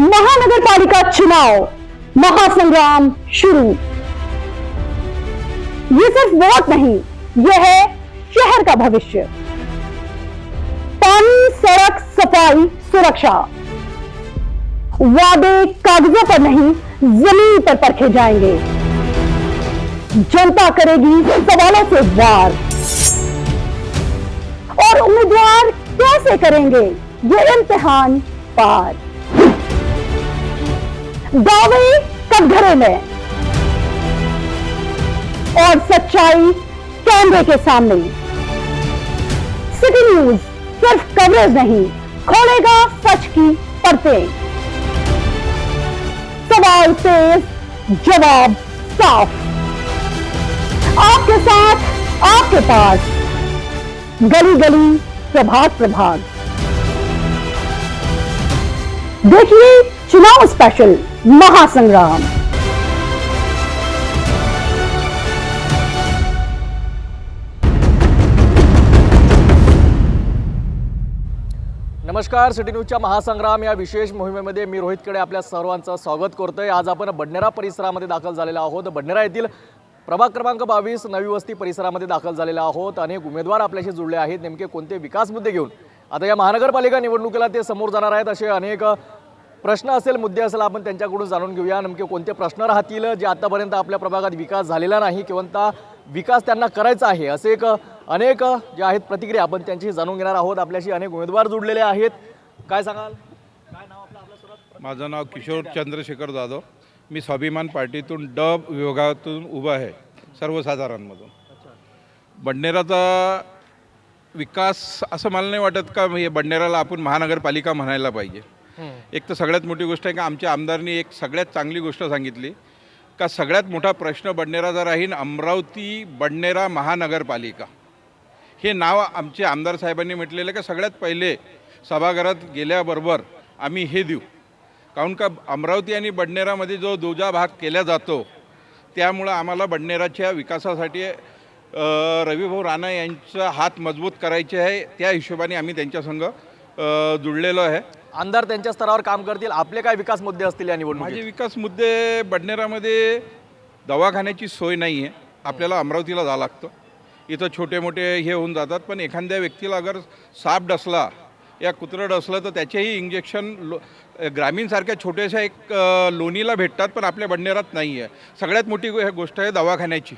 महानगर पालिका चुनाव महासंग्राम शुरू। ये सिर्फ वोट नहीं, यह है शहर का भविष्य। पानी, सड़क, सफाई, सुरक्षा, वादे कागजों पर नहीं जमीन पर परखे जाएंगे। जनता करेगी सवालों से वार और उम्मीदवार कैसे करेंगे ये इम्तिहान पार। दावे कटघरे में और सच्चाई कैमरे के सामने। सिटी न्यूज सिर्फ कवरेज नहीं, खोलेगा सच की परतें। सवाल तेज, जवाब साफ, आपके साथ, आपके पास, गली गली, प्रभाग प्रभाग। देखिए चुनाव स्पेशल महासंग्राम। नमस्कार, सिटी न्यूजच्या महासंग्राम या विशेष मोहिमेमध्ये मी रोहित कडे आपल्या सर्वांचं स्वागत करतोय। आज आपण बडनेरा परिसरामध्ये दाखल झालेलो आहोत। बडनेरा येथील प्रभाग क्रमांक 22 नवी वस्ती परिसरामध्ये दाखल झालेलो आहोत। अनेक उमेदवार आपल्याशी जुळले आहेत। नेमके कोणते विकास मुद्दे घेऊन आता या महानगरपालिका निवडणुकीला ते समोर जाणार आहेत, असे अनेक प्रश्न असेल, मुद्दे असेल, आपण त्यांच्याकडून जाणून घेऊया। नेमके कोणते प्रश्न राहतील जे आतापर्यंत आपल्या प्रभागात विकास झालेला नाही, कोणता विकास त्यांना करायचा आहे, असे अनेक जे आहेत प्रतिक्रिया आपण त्यांची जाणून घेणार आहोत। आपल्याशी अनेक उमेदवार जुळलेले आहेत। काय सांगाल? काय नाव आपलं? आपल्या सुरुवात माझं नाव किशोर चंद्रशेखर जाधव। मी स्वाभिमान पार्टीतून ड विभागातून उभा आहे, सर्वसाधारणमधून। बडनेराचा विकास असं मला नाही वाटत का हे बडनेराला आपण महानगरपालिका म्हणायला पाहिजे। एक तर सगळ्यात मोठी गोष्ट आहे की आमच्या आमदारांनी एक सगळ्यात चांगली गोष्ट सांगितली का सगळ्यात मोठा प्रश्न बडनेराचा राहील अमरावती बडनेरा महानगरपालिका। हे नाव आमचे आमदार साहेबांनी म्हटलेलं का सगळ्यात पहिले सभागृहात गेल्याबरोबर आम्ही हे देऊ, काहून का अमरावती आणि बडनेरामध्ये जो दुजा भाग केला जातो त्यामुळं आम्हाला बडनेराच्या विकासासाठी रविभाऊ राणा यांचा हात मजबूत करायचे आहे। त्या हिशोबाने आम्ही त्यांच्यासंग जुळलेलो आहे। आमदार त्यांच्या स्तरावर काम करतील। आपले काय विकास मुद्दे असतील या निवडणुकीत? माझे विकास मुद्दे बडनेरामध्ये दवाखान्याची सोय नाही आहे, आपल्याला अमरावतीला जावं लागतं। इथं छोटे मोठे हे होऊन जातात, पण एखाद्या व्यक्तीला अगर साप डसला या कुत्रं डसलं तर त्याचेही इंजेक्शन ग्रामीणसारख्या छोट्याशा एक लोणीला भेटतात, पण आपल्या बडनेरात नाही आहे। सगळ्यात मोठी गोष्ट आहे दवाखान्याची।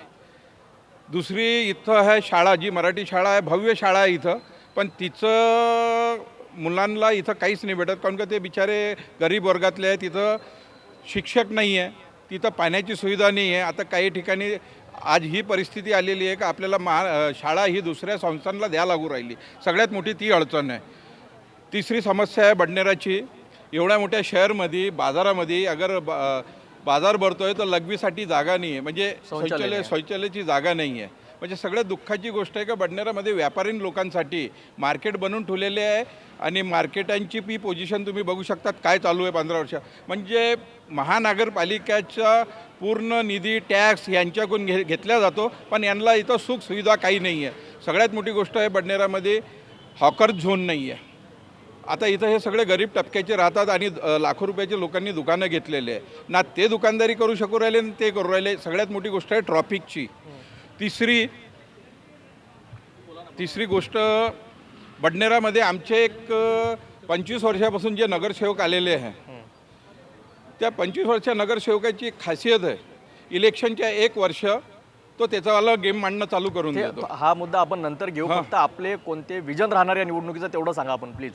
दुसरी इथं आहे शाळा, जी मराठी शाळा आहे, भव्य शाळा आहे इथं, पण तिचं मुलांना इथं काहीच नाही भेटत, कारण का ते बिचारे गरीब वर्गातले आहेत। तिथं शिक्षक नाही आहे, तिथं पाण्याची सुविधा नाही आहे। आता काही ठिकाणी आज ही परिस्थिती आलेली आहे का आपल्याला शाळा ही दुसऱ्या संस्थांना द्या लागू राहिली। सगळ्यात मोठी ती अडचण आहे। तिसरी समस्या आहे बडनेराची, एवढ्या मोठ्या शहरमध्ये बाजारामध्ये अगर बाजार भरतोय तर लघवीसाठी जागा नाही आहे, म्हणजे शौचालयाची जागा नाही आहे। म्हणजे सगळ्यात दुःखाची गोष्ट आहे का बडनेरामध्ये व्यापारी लोकांसाठी मार्केट बनवून ठेवलेले आहे आणि मार्केटांची पी पोझिशन तुम्ही बघू शकतात काय चालू आहे 15 वर्ष। म्हणजे महानगरपालिकेचा पूर्ण निधी टॅक्स यांच्याकडून घेतला जातो, पण यांना इथं सुख सुविधा काही नाही आहे। सगळ्यात मोठी गोष्ट आहे बडनेरामध्ये हॉकर झोन नाही आहे। आता इथं हे सगळे गरीब टप्प्याचे राहतात आणि लाखो रुपयाचे लोकांनी दुकानं घेतलेले आहे ना, ते दुकानदारी करू शकू राहिले ना ते करू राहिले। सगळ्यात मोठी गोष्ट आहे ट्रॉफिकची। तिसरी गोष्ट बडनेरामध्ये आमचे एक 25 वर्षापासून जे नगरसेवक आलेले आहे, त्या 25 वर्षा नगरसेवकाची एक खासियत आहे, इलेक्शनच्या 1 वर्ष तो त्याचावाला गेम मांडणं चालू करून देतो। हा मुद्दा आपण नंतर घेऊ, फक्त आपले कोणते विजन राहणार या निवडणुकीचं तेवढं सांगा आपण प्लीज।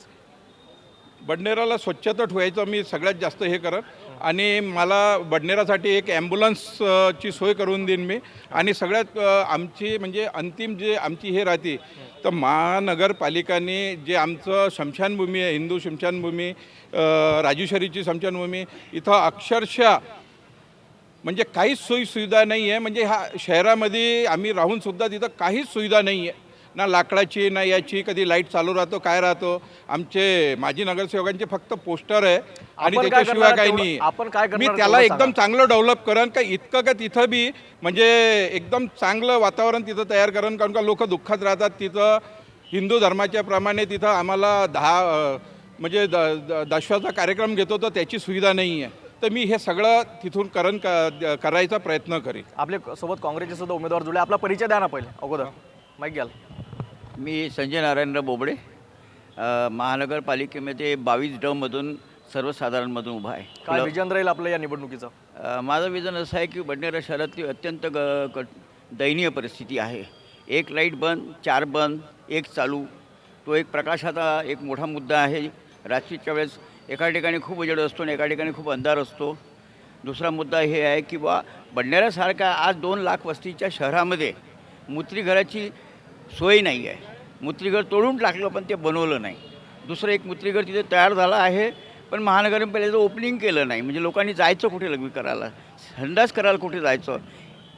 बडनेराला स्वच्छता ठेवायचं मी सगळ्यात जास्त हे करत, आणि मला बडनेरासाठी एक ॲम्ब्युलन्सची सोय करून देईन मी। आणि सगळ्यात आमची म्हणजे अंतिम जे आमची हे राहते तर महानगरपालिकाने जे आमचं स्मशानभूमी आहे, हिंदू स्मशानभूमी, राजेश्वरीची स्मशानभूमी, इथं अक्षरशः म्हणजे काहीच सोयीसुविधा नाही आहे। म्हणजे ह्या शहरामध्ये आम्ही राहूनसुद्धा तिथं काहीच सुविधा नाही आहे, ना लाकडाची ना याची, कधी लाईट चालू राहतो काय राहतो। आमचे माजी नगरसेवकांचे फक्त पोस्टर आहे आणि त्याच्याशिवाय काही नाही। आपण काय मी त्याला एकदम चांगलं डेव्हलप करेन का इतकं का तिथं बी म्हणजे एकदम चांगलं वातावरण तिथं तयार करेन, कारण का लोक दुःखात राहतात तिथं। हिंदू धर्माच्या प्रमाणे तिथं आम्हाला म्हणजे दशव्याचा कार्यक्रम घेतो तर त्याची सुविधा नाही आहे. तर मी हे सगळं तिथून करायचा प्रयत्न करेन. आपल्या सोबत काँग्रेसचे सुद्धा उमेदवार जुळले. आपला परिचय द्या ना पहिले अगोदर. माईक घ्याल. मी संजय नारायणराव बोबडे, महानगरपालिकेमध्ये 22 मधून सर्वसाधारणमधून उभा आहे. काय विजन राहील आपलं या निवडणुकीचं? माझं विजन असं आहे की बडनेरा शहरातली अत्यंत दयनीय परिस्थिती आहे. एक लाईट बंद, 4 बंद, एक चालू. तो एक प्रकाशाचा एक मोठा मुद्दा आहे. रात्रीच्या वेळेस एका ठिकाणी खूप उजेड असतो आणि एका ठिकाणी खूप अंधार असतो. दुसरा मुद्दा हे आहे की बडनेरासारख्या आज 2 लाख वस्तीच्या शहरामध्ये मूत्रीघराची सोय नाही आहे. मूत्रीघर तोडून टाकलं पण ते बनवलं नाही. दुसरं एक मूत्रीघर तिथे तयार झालं आहे पण महानगरपालिकेचं ओपनिंग केलं नाही. म्हणजे लोकांनी जायचं कुठे लग्न करायला, संडास करायला कुठे जायचं.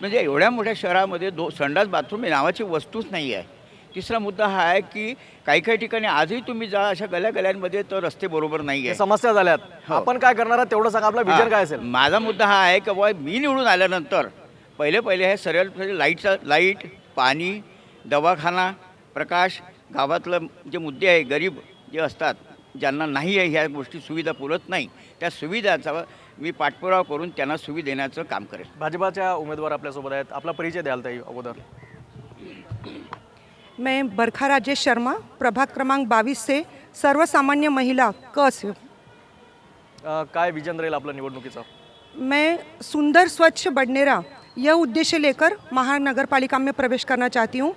म्हणजे एवढ्या मोठ्या शहरामध्ये संडास बाथरूम नावाची वस्तूच नाही आहे. तिसरा मुद्दा हा आहे की काही ठिकाणी आजही तुम्ही जा अशा गल्यांमध्ये तर रस्ते बरोबर नाही आहे. समस्या झाल्यात. आपण काय करणार आहात तेवढं सांगा. आपला विजन काय असेल? माझा मुद्दा हा आहे की मी निवडून आल्यानंतर पहिले हे सरळ लाईट, पाणी, दवाखाना, प्रकाश, गावातलं जे मुद्दे आहे, गरीब जे असतात ज्यांना नाही आहे ह्या गोष्टी सुविधा पुरत नाही, त्या सुविधाचा मी पाठपुरावा करून त्यांना सुविधा देण्याचं काम करेन. भाजपाच्या उमेदवार आपल्यासोबत आहेत. आपला परिचय द्याल ताई अगोदर. मैं बरखा राजेश शर्मा, प्रभाग क्रमांक 22 से सर्वसामान्य महिला कस. काय विजन राहील आपलं निवडणुकीचं? मैं सुंदर स्वच्छ बडनेरा यह उद्देश्य लेकर महानगरपालिका में प्रवेश करना चाहती हूँ.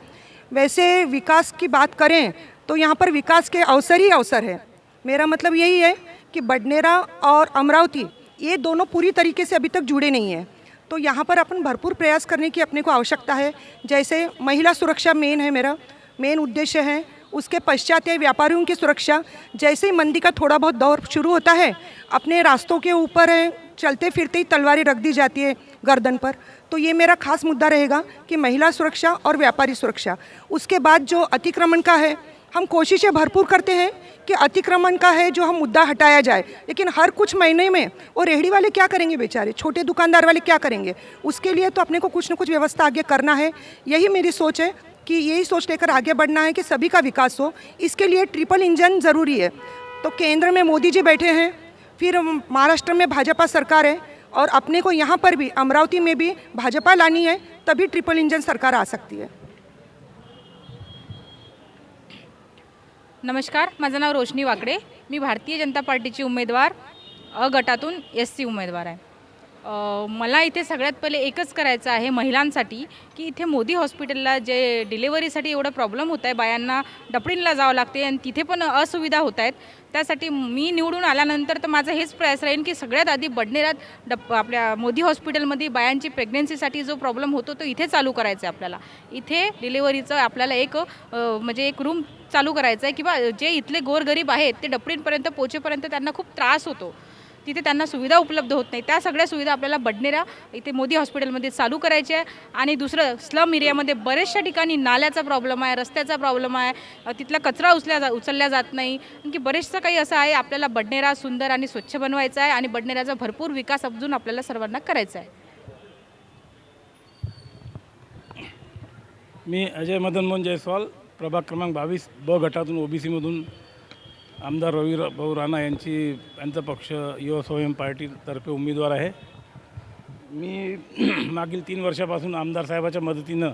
वैसे विकास की बात करें तो यहाँ पर विकास के अवसर ही अवसर है. मेरा मतलब यही है कि बडनेरा और अमरावती ये दोनों पूरी तरीके से अभी तक जुड़े नहीं हैं. तो यहाँ पर अपन भरपूर प्रयास करने की अपने को आवश्यकता है. जैसे महिला सुरक्षा मेन है, मेरा मेन उद्देश्य है. उसके पश्चात है व्यापारियों की सुरक्षा. जैसे ही मंदी का थोड़ा बहुत दौर शुरू होता है, अपने रास्तों के ऊपर है चलते फिरते ही तलवारें रख दी जाती है गर्दन पर. तो ये मेरा खास मुद्दा रहेगा कि महिला सुरक्षा और व्यापारी सुरक्षा. उसके बाद जो अतिक्रमण का है, हम कोशिशें भरपूर करते हैं कि अतिक्रमण का है जो हम मुद्दा हटाया जाए, लेकिन हर कुछ महीने में वो रेहड़ी वाले क्या करेंगे बेचारे, छोटे दुकानदार वाले क्या करेंगे. उसके लिए तो अपने को कुछ न कुछ व्यवस्था आगे करना है. यही मेरी सोच है कि यही सोच लेकर आगे बढ़ना है कि सभी का विकास हो. इसके लिए ट्रिपल इंजन ज़रूरी है. तो केंद्र में मोदी जी बैठे हैं, फिर महाराष्ट्र में भाजपा सरकार है और अपने को यहाँ पर भी अमरावती में भी भाजपा लानी है, तभी ट्रिपल इंजन सरकार आ सकती है. नमस्कार, माझं नाव रोशनी वाकडे. मी भारतीय जनता पार्टीची उमेदवार अ गटातून SC उमेदवार आहे. मला इथे सगळ्यात पहिले एकच करायचं आहे महिलांसाठी की इथे मोदी हॉस्पिटलला जे डिलेवरीसाठी एवढा प्रॉब्लेम होत आहे, बायांना डपळीला जावं लागते आणि तिथे पण असुविधा होत आहेत. त्यासाठी मी निवडून आल्यानंतर तर माझा हेच प्रयास राहील की सगळ्यात आधी बडनेरात आपल्या मोदी हॉस्पिटलमध्ये बायांची प्रेग्नन्सीसाठी जो प्रॉब्लेम होतो तो इथे चालू करायचा आहे. आपल्याला इथे डिलेवरीचं आपल्याला एक म्हणजे एक रूम चालू करायचं आहे किंवा जे इथले गोरगरीब आहेत ते डपळींपर्यंत पोहोचेपर्यंत त्यांना खूप त्रास होतो, तिथे त्यांना सुविधा उपलब्ध होत नाही. त्या सगळ्या सुविधा आपल्याला बडनेरा इथे मोदी हॉस्पिटलमध्ये चालू करायचे आहे. आणि दुसरं स्लम एरियामध्ये बरेचशा ठिकाणी नाल्याचा प्रॉब्लेम आहे, रस्त्याचा प्रॉब्लेम आहे, तिथला कचरा उचलल्या जात नाही. आणखी बरेचसं काही असं आहे. आपल्याला बडनेरा सुंदर आणि स्वच्छ बनवायचा आहे आणि बडनेराचा भरपूर विकास अजून आपल्याला सर्वांना करायचा आहे. मी अजय मदन मोहन जयस्वाल, प्रभाग क्रमांक 22 ब गटातून OBC मधून आमदार रवी भाऊ राणा यांचा पक्ष युवा स्वयं पार्टीतर्फे उमेदवार आहे. मी मागील 3 वर्षापासून आमदार साहेबाच्या मदतीनं,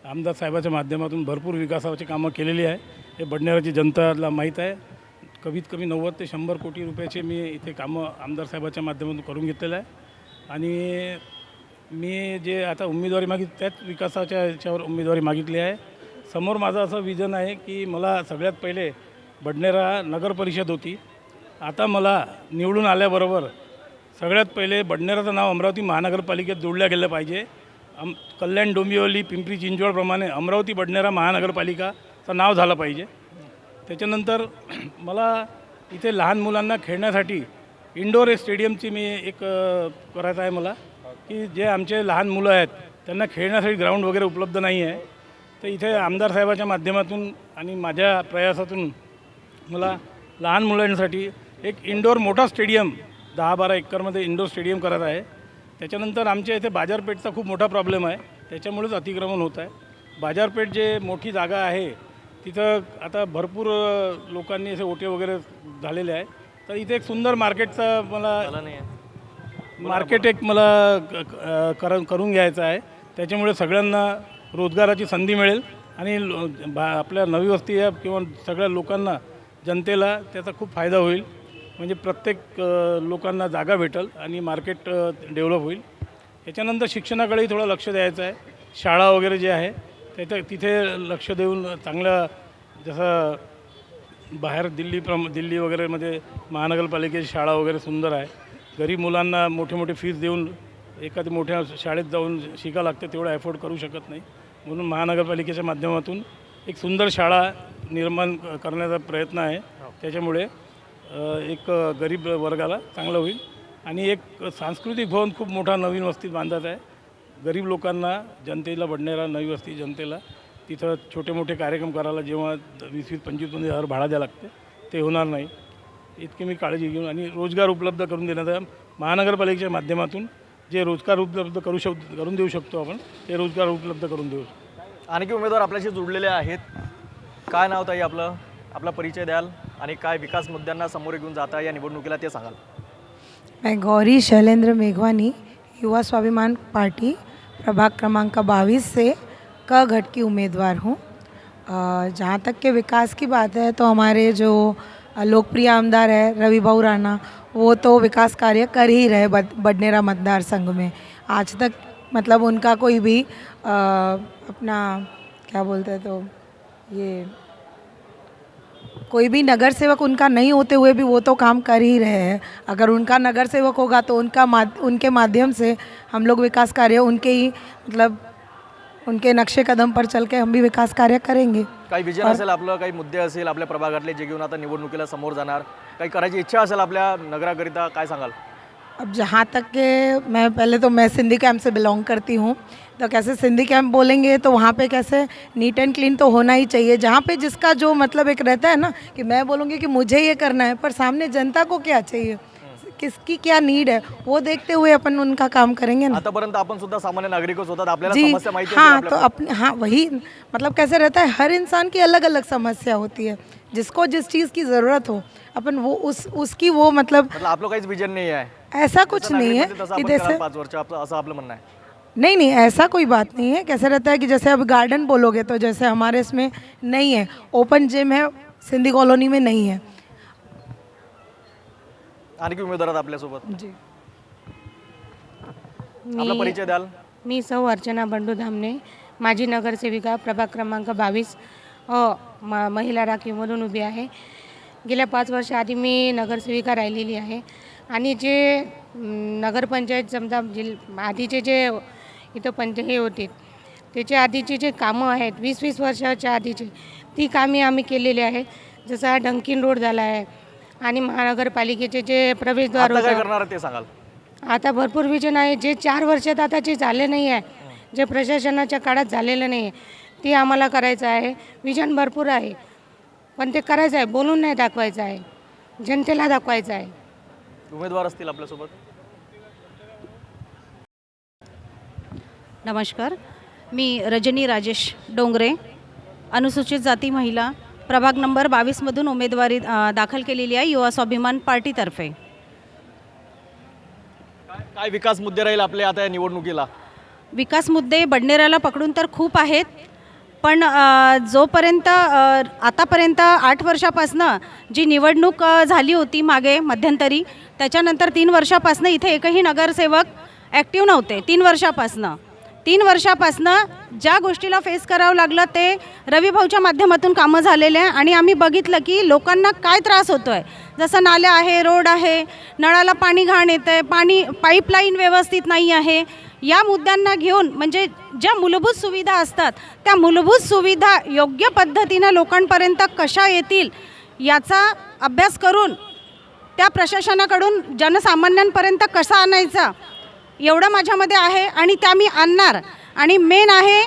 आमदार साहेबाच्या माध्यमातून भरपूर विकासाची कामं केलेली आहे. हे बडनेराची जनताला माहीत आहे. कमीत कमी 90 ते 100 कोटी रुपयाचे मी इथे कामं आमदार साहेबाच्या माध्यमातून करून घेतलेलं आहे. आणि मी जे आता उमेदवारी मागितली त्याच विकासाच्या याच्यावर उमेदवारी मागितली आहे. समोर माझं असं विजन आहे की मला सगळ्यात पहिले बडनेरा नगर परिषद होती. आता मला निवडून आल्याबरोबर सगळ्यात पहिले बडनेराचं नाव अमरावती महानगरपालिकेत जोडलं गेलं पाहिजे. कल्याण, डोंबिवली, पिंपरी चिंचवडप्रमाणे अमरावती बडनेरा महानगरपालिकाचं नाव झालं पाहिजे. त्याच्यानंतर मला इथे लहान मुलांना खेळण्यासाठी इंडोर स्टेडियमची मी एक करायचं आहे मला, की जे आमचे लहान मुलं आहेत त्यांना खेळण्यासाठी ग्राउंड वगैरे उपलब्ध नाही आहे. तर इथे आमदार साहेबाच्या माध्यमातून आणि माझ्या प्रयासातून मला लहान मुलांसाठी एक इंडोर मोठा स्टेडियम 10-12 एकरमध्ये इंडोर स्टेडियम करत आहे. त्याच्यानंतर आमच्या इथे बाजारपेठचा खूप मोठा प्रॉब्लेम आहे, त्याच्यामुळेच अतिक्रमण होत आहे. बाजारपेठ जे मोठी जागा आहे तिथं आता भरपूर लोकांनी असे ओटे वगैरे झालेले आहे. तर इथे एक सुंदर मार्केटचा मार्केट एक मला करून घ्यायचं आहे. त्याच्यामुळे सगळ्यांना रोजगाराची संधी मिळेल आणि आपल्या नवी वस्ती या किंवा सगळ्या लोकांना जनतेला त्याचा खूप फायदा होईल. म्हणजे प्रत्येक लोकांना जागा भेटेल आणि मार्केट डेव्हलप होईल. याच्यानंतर शिक्षणाकडेही थोडं लक्ष द्यायचं आहे. शाळा वगैरे जे आहे तिथे लक्ष देऊन चांगलं, जसं बाहेर दिल्ली वगैरेमध्ये महानगरपालिकेची शाळा वगैरे सुंदर आहे. गरीब मुलांना मोठे मोठे फीस देऊन एखाद्या मोठ्या शाळेत जाऊन शिकावं लागते, तेवढं अफोर्ड करू शकत नाही. म्हणून महानगरपालिकेच्या माध्यमातून एक सुंदर शाळा निर्माण करण्याचा प्रयत्न आहे. त्याच्यामुळे एक गरीब वर्गाला चांगलं होईल. आणि एक सांस्कृतिक भवन खूप मोठा नवीन वस्तीत बांधत आहे. गरीब लोकांना, जनतेला, बडनेरा नवी वस्ती जनतेला तिथं छोटे मोठे कार्यक्रम करायला जेव्हा 20-25 हजार भाडा द्यावं लागते ते होणार नाही, इतकी मी काळजी घेऊन आणि रोजगार उपलब्ध करून देण्याचा महानगरपालिकेच्या माध्यमातून जे रोजगार उपलब्ध करून देऊ शकतो आपण, ते रोजगार उपलब्ध करून देऊ. आणखी उमेदवार आपल्याशी जुळलेले आहेत. काय नाव ताई आपलं? आपला परिचय द्याल आणि काय विकास मुद्द्यांना समोर घेऊन जाता या निवडणुकीला ते सांगाल. मैं गौरी शैलेंद्र मेघवानी, युवा स्वाभिमान पार्टी प्रभाग क्रमांक 22 से क गढ़ की उम्मीदवार हूँ. जहाँ तक के विकास की बात है तो हमारे जो लोकप्रिय आमदार है रवि भाऊ राणा, वो तो विकास कार्य कर ही रहे बडनेरा मतदार संघ में. आज तक मतलब उनका कोई भी अपना क्या बोलते हैं, तो ये कोई भी नगर सेवक उनका नहीं होते हुए भी वो तो काम कर ही रहे हैं. अगर उनका नगर सेवक होगा तो उनके माध्यम से हम लोग विकास कार्य उनके ही मतलब उनके नक्शे कदम पर चल के हम भी विकास कार्य करेंगे. काही विजन असेल आपलं, काही मुद्दे असेल आपल्या प्रभागातले जे घेऊन आता निवडणुकीला समोर जाणार, काही करायची इच्छा असेल आपल्या नगराकरिता, काय सांगाल? अब जहाँ तक के मैं सिंधी कैंप से बिलोंग करती हूँ, तो कैसे सिंधी कैंप बोलेंगे तो वहाँ पे कैसे नीट एंड क्लीन तो होना ही चाहिए. जहाँ पे जिसका जो मतलब एक रहता है ना कि मैं बोलूँगी कि मुझे ये करना है, पर सामने जनता को क्या चाहिए, किसकी क्या नीड है, वो देखते हुए अपन उनका काम करेंगे ना. आतापर्यंत आपण सुद्धा सामान्य नागरिकच होतात, आपल्याला जी समस्या माहिती हाँ, असेल तो आपल्या. अपने हाँ वही मतलब कैसे रहता है, हर इंसान की अलग अलग समस्या होती है. जिसको जिस चीज़ की ज़रूरत हो अपन वो उसकी वो मतलब आपलं काहीच विजन नाही आहे. ऐसा कुछ नहीं है कि जैसे 5 वर्ष असं आपलं म्हणणं आहे. नहीं ऐसा कोई बात नहीं है. कैसे रहता है कि जैसे अब गार्डन बोलोगे तो जैसे हमारे इसमें नहीं है, ओपन जिम है सिंधी कॉलोनी में नहीं है. आणखी उमेदवार आहेत आपल्यासोबत. जी आपला परिचय द्याल? मी सौ अर्चना बंडू धामणे, माजी नगरसेविका प्रभाग क्रमांक 22 महिला राखीवमधून उभी आहे. गेल्या 5 वर्ष आधी मी नगरसेविका राहिलेली आहे. आणि जे नगरपंचायत समजा आधीचे जे इथं हे होते त्याच्या आधीचे जे कामं आहेत 20-20 वर्षाच्या आधीचे, ती कामे आम्ही केलेली आहेत. जसं हा डंकिन रोड झाला आहे आणि महानगरपालिकेचे जे प्रवेशद्वार आता काय होतं, करणार ते सांगाल? आता भरपूर विजन आहे. जे 4 वर्षात आता जे झाले नाही आहे, जे प्रशासनाच्या काळात झालेलं नाही आहे, ते आम्हाला करायचं आहे. विजन भरपूर आहे, पण ते करायचं आहे, बोलून नाही दाखवायचं आहे, जनतेला दाखवायचं आहे. उमेदवार असतील आपल्यासोबत? नमस्कार, मी रजनी राजेश डोंगरे, अनुसूचित जाती महिला प्रभाग नंबर 22मधून उमेदवारी दाखल केलेली आहे युवा स्वाभिमान पार्टीतर्फे. काय विकास मुद्दे राहील आपले आता या निवडणुकीला? विकास मुद्दे बडनेराला पकडून तर खूप आहेत, पण जोपर्यंत आतापर्यंत 8 वर्षापासनं जी निवडणूक झाली होती मागे मध्यंतरी, त्याच्यानंतर 3 वर्षापासनं इथे एकही नगरसेवक ॲक्टिव्ह नव्हते. 3 वर्षापासनं ज्या गोष्टीला फेस करावं लागलं ते रविभाऊच्या माध्यमातून कामं झालेले आहे. आणि आम्ही बघितलं की लोकांना काय त्रास होतो आहे. जसं नाल्या आहे, रोड आहे, नळाला पाणी घाण येतं आहे, पाणी पाईपलाईन व्यवस्थित नाही आहे. या मुद्द्यांना घेऊन म्हणजे ज्या मूलभूत सुविधा असतात त्या मूलभूत सुविधा योग्य पद्धतीनं लोकांपर्यंत कशा येतील याचा अभ्यास करून त्या प्रशासनाकडून जनसामान्यांपर्यंत कसा आणायचा एवढं माझ्यामध्ये आहे आणि त्या मी आणणार. आणि मेन आहे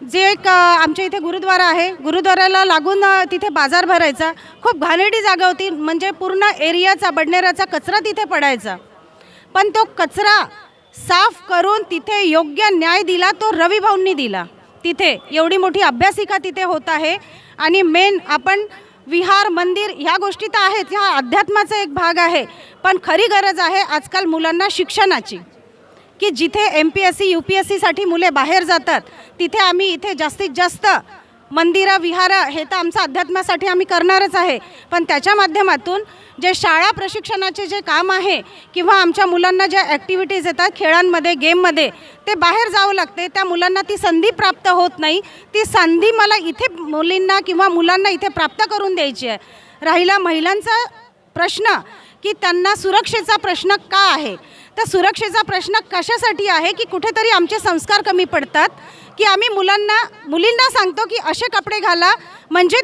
जे एक आमच्या इथे गुरुद्वारा आहे, गुरुद्वाराला लागून तिथे बाजार भरायचा. खूप घाणेरडी जागा होती, म्हणजे पूर्ण एरियाचा बडनेराचा कचरा तिथे पडायचा. पण तो कचरा साफ करून तिथे योग्य न्याय दिला तो रविभाऊंनी दिला. तिथे एवढी मोठी अभ्यासिका तिथे होत आहे. आणि मेन आपण विहार मंदिर ह्या गोष्टी तर आहेत, ह्या अध्यात्माचा एक भाग आहे, पण खरी गरज आहे आजकाल मुलांना शिक्षणाची, की जिथे MPSC UPSCसाठी मुले बाहेर जातात तिथे आम्ही इथे जास्तीत जास्त मंदिरं विहारं हे तर आमचं अध्यात्मासाठी आम्ही करणारच आहे, पण त्याच्या माध्यमातून जे शाळा प्रशिक्षणाचे जे काम आहे किंवा आमच्या मुलांना ज्या ॲक्टिव्हिटीज येतात खेळांमध्ये गेममध्ये ते बाहेर जावं लागते, त्या मुलांना ती संधी प्राप्त होत नाही. ती संधी मला इथे मुलींना किंवा मुलांना इथे प्राप्त करून द्यायची आहे. राहिला महिलांचा प्रश्न की त्यांना सुरक्षेचा प्रश्न का आहे, तर सुरक्षेचा प्रश्न कशासाठी आहे की कुठेतरी आमचे संस्कार कमी पडतात, की आम्ही मुलींना सांगतो की असे कपडे घाला म्हणजे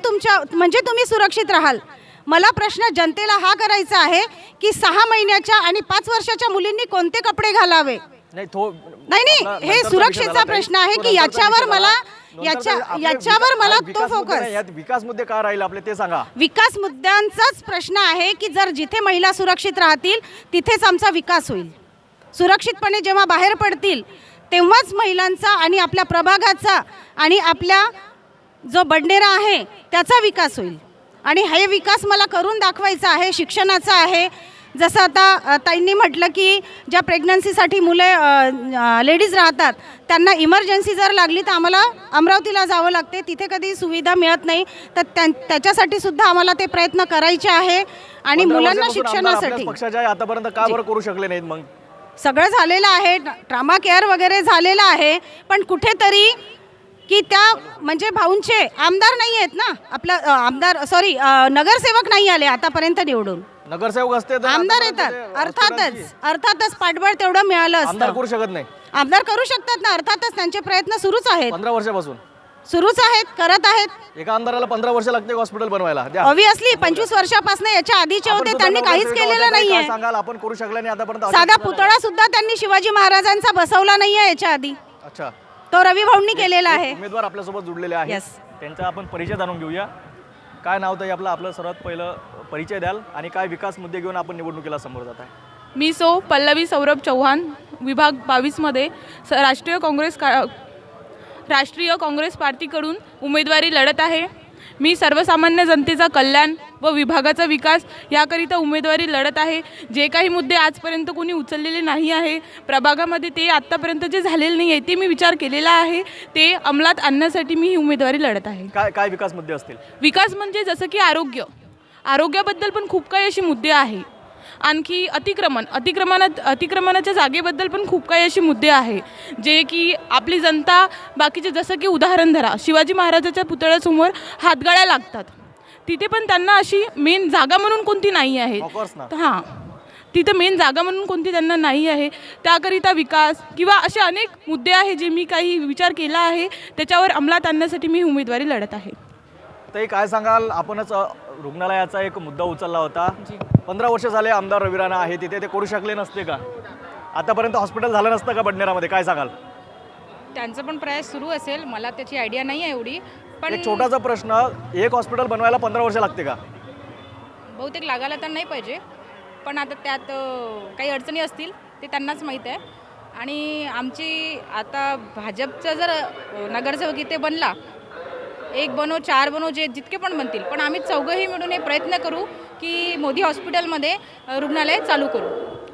तुम्ही सुरक्षित राहाल. मला प्रश्न जनतेला हा करायचा आहे की 6 महिन्याच्या आणि 5 वर्षाच्या मुलींनी कोणते कपडे घालावे. नाही हे सुरक्षेचा प्रश्न आहे की याच्यावर मला तो फोकस. विकास मुद्दे काय राहील आपले ते सांगा. विकास मुद्द्यांचाच प्रश्न आहे की जर जिथे महिला सुरक्षित राहतील तिथेच आमचा विकास होईल. सुरक्षितपणे जेव्हा बाहेर पडतील तेव्हाच महिलांचा आणि आपल्या प्रभागाचा आणि आपल्या जो बडनेरा आहे त्याचा विकास होईल. आणि हे विकास मला करून दाखवायचा आहे, शिक्षणाचा आहे. जसं आता ताईंनी म्हटलं की ज्या प्रेग्नन्सीसाठी मुले लेडीज राहतात त्यांना इमर्जन्सी जर लागली तर आम्हाला अमरावतीला जावं लागते, तिथे कधी सुविधा मिळत नाही, तर त्याच्यासाठी सुद्धा आम्हाला ते प्रयत्न करायचे आहे. आणि मुलांना शिक्षणासाठी पक्षाच्या आतापर्यंत का बरं करू शकले नाहीत? मग सगळं झालेलं आहे, ट्रामा केअर वगैरे झालेलं आहे, पण कुठेतरी की त्या म्हणजे भाऊंचे आमदार नाही आहेत ना, आपला आमदार सॉरी नगरसेवक नाही आले आतापर्यंत निवडून. नगरसेवक असते आमदार येतात, अर्थातच पाठबळ तेवढं मिळालं आमदार असतं. करू शकत नाही. आमदार करू शकतात ना, अर्थातच त्यांचे प्रयत्न सुरूच आहेत, 15 वर्षापासून सुरूच आहेत, करत आहेत. एका आमदाराला 15 वर्ष लागते हॉस्पिटल बनवायला. ऑब्व्हियसली 25 वर्षापासून याच्या आधीचे होते, त्यांनी काहीच केलेलं नाहीये. सांगाल आपण करू शकले नाही आतापर्यंत? साधा पुतळा सुद्धा त्यांनी शिवाजी महाराजांचा बसवला नाहीये याच्या आधी. अच्छा, तो रवी भाऊंनी केलेला आहे. उमेदवार आपल्यासोबत जुडलेले आहेत, त्यांचा आपण परिचय जाणून घेऊया. काय नाव ताई आपलं सर्वात पहिलं परिचय द्याल आणि काय विकास मुद्दे घेऊन आपण निवडणुकीला समोर जात आहे? मी पल्लवी सौरभ चौहान, विभाग 22मध्ये राष्ट्रीय काँग्रेस पार्टीकडून उमेदवारी लढत आहे. मी सर्वसामान्य जनतेचा कल्याण व विभागाचा विकास याकरिता उमेदवारी लढत आहे. जे काही मुद्दे आजपर्यंत कोणी उचललेले नाही आहे प्रभागामध्ये, ते आत्तापर्यंत जे झालेले नाही आहे ते मी विचार केलेला आहे, ते अंमलात आणण्यासाठी मी ही उमेदवारी लढत आहे. काय विकास मुद्दे असतील? विकास म्हणजे जसं की आरोग्याबद्दल पण खूप काही अशी मुद्दे आहे. आणखी अतिक्रमणाच्या जागेबद्दल पण खूप काही असे मुद्दे आहे जे की आपली जनता बाकीचे, जसं की उदाहरण धरा, शिवाजी महाराजाच्या पुतळ्यासमोर हातगाड्या लागतात, तिथे पण त्यांना अशी मेन जागा म्हणून कोणती नाही आहे. हां, तिथे मेन जागा म्हणून कोणती त्यांना नाही आहे. त्याकरिता विकास किंवा असे अनेक मुद्दे आहे जे मी काही विचार केला आहे, त्याच्यावर अंमलात आणण्यासाठी मी उमेदवारी लढत आहे. ते काय सांगाल? आपणच रुग्णालयाचा एक मुद्दा उचलला होता. 15 वर्ष झाले आमदार रवी राणा आहे तिथे, ते करू शकले नसते का? आतापर्यंत हॉस्पिटल झालं नसतं का बडनेरामध्ये? काय सांगाल? त्यांचं पण प्रयास सुरू असेल, मला त्याची आयडिया नाही आहे एवढी, पण एक छोटासा प्रश्न, एक हॉस्पिटल बनवायला 15 वर्ष लागते का? बहुतेक लागायला तर नाही पाहिजे, पण आता त्यात काही अडचणी असतील ते त्यांनाच माहीत आहे. आणि आमची आता भाजपचा जर नगरसेवक इथे बनला, 1 बनो 4 बनो जितके पण बनतील, पण आम्ही चौघंही मिळून हे प्रयत्न करू की मोदी हॉस्पिटलमध्ये रुग्णालय चालू करू.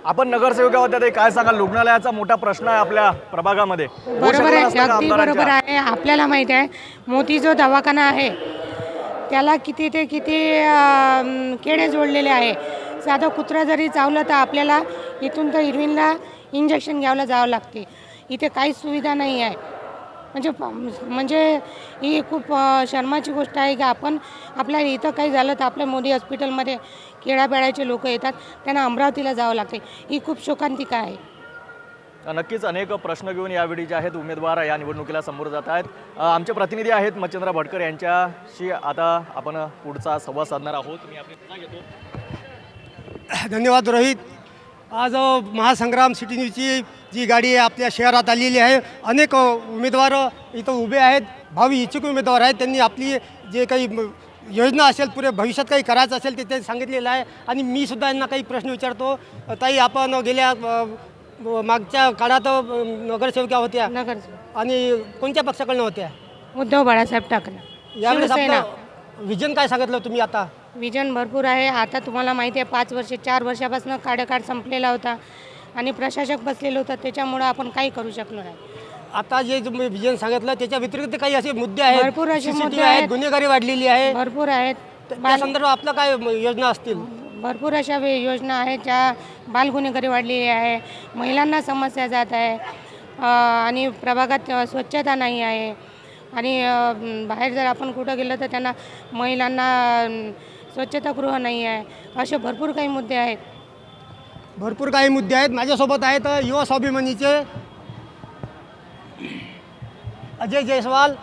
आपण नगरसेविका होत्या, ते काय सांगाल? रुग्णालयाचा मोठा प्रश्न आहे आपल्या प्रभागामध्ये. बरोबर आहे, अगदी बरोबर आहे. आपल्याला माहीत आहे मोदी जो दवाखाना आहे त्याला किती ते किती केडे जोडलेले आहे. साधं कुत्रा जरी चावलं तर आपल्याला इथून तर इरविनला इंजेक्शन घ्यायला जावं लागते. इथे काहीच सुविधा नाही आहे. म्हणजे ही खूप शर्माची गोष्ट आहे की आपण आपल्या इथं काही झालं तर आपल्या मोदी हॉस्पिटलमध्ये खेड्यापेड्याचे लोक येतात, त्यांना अमरावतीला जावं लागते. ही खूप शोकांतिका आहे. नक्कीच अनेक प्रश्न घेऊन यावेळी जे आहेत उमेदवार या निवडणुकीला समोर जात आहेत. आमचे प्रतिनिधी आहेत मच्छिंद्र भटकर, यांच्याशी आता आपण पुढचा संवाद साधणार आहोत. मी आपली पुन्हा घेतो. धन्यवाद रोहित. आज महासंग्राम सिटी न्यूजची जी गाडी आहे आपल्या शहरात आलेली आहे. अनेक उमेदवार इथं उभे आहेत, भावी इच्छुक उमेदवार आहेत. त्यांनी आपली जे काही योजना असेल, पुढे भविष्यात काही करायचं असेल ते सांगितलेलं आहे. आणि मी सुद्धा यांना काही प्रश्न विचारतो. ताई, आपण गेल्या मागच्या काळात नगरसेविका होत्या, आणि कोणत्या पक्षाकडनं होत्या? उद्धव बाळासाहेब ठाकरे. यावेळेस शिवसेना. आपलं विजन काय सांगितलं तुम्ही आता? विजन भरपूर आहे. आता तुम्हाला माहिती आहे 5 वर्ष 4 वर्षापासून कार्यकाळ संपलेला होता आणि प्रशासक बसलेलं होतं, त्याच्यामुळं आपण काही करू शकलो नाही. आता जे तुम्ही विजन सांगितलं त्याच्या व्यतिरिक्त काही असे मुद्दे आहेत, भरपूर असे CCTV मुद्दे आहेत, आहेत. गुन्हेगारी वाढलेली आहे, भरपूर आहेत. त्या संदर्भात आपलं काय योजना असतील? भरपूर अशा योजना आहेत ज्या बालगुन्हेगारी वाढलेली आहे, महिलांना समस्या जात आहे आणि प्रभागात स्वच्छता नाही आहे आणि बाहेर जर आपण कुठं गेलं तर त्यांना महिलांना स्वच्छतागृह नाही आहे. असे भरपूर काही मुद्दे आहेत. भरपूर काही मुद्दे आहेत. माझ्यासोबत आहेत युवा स्वाभिमानीचे अजय जयस्वाल.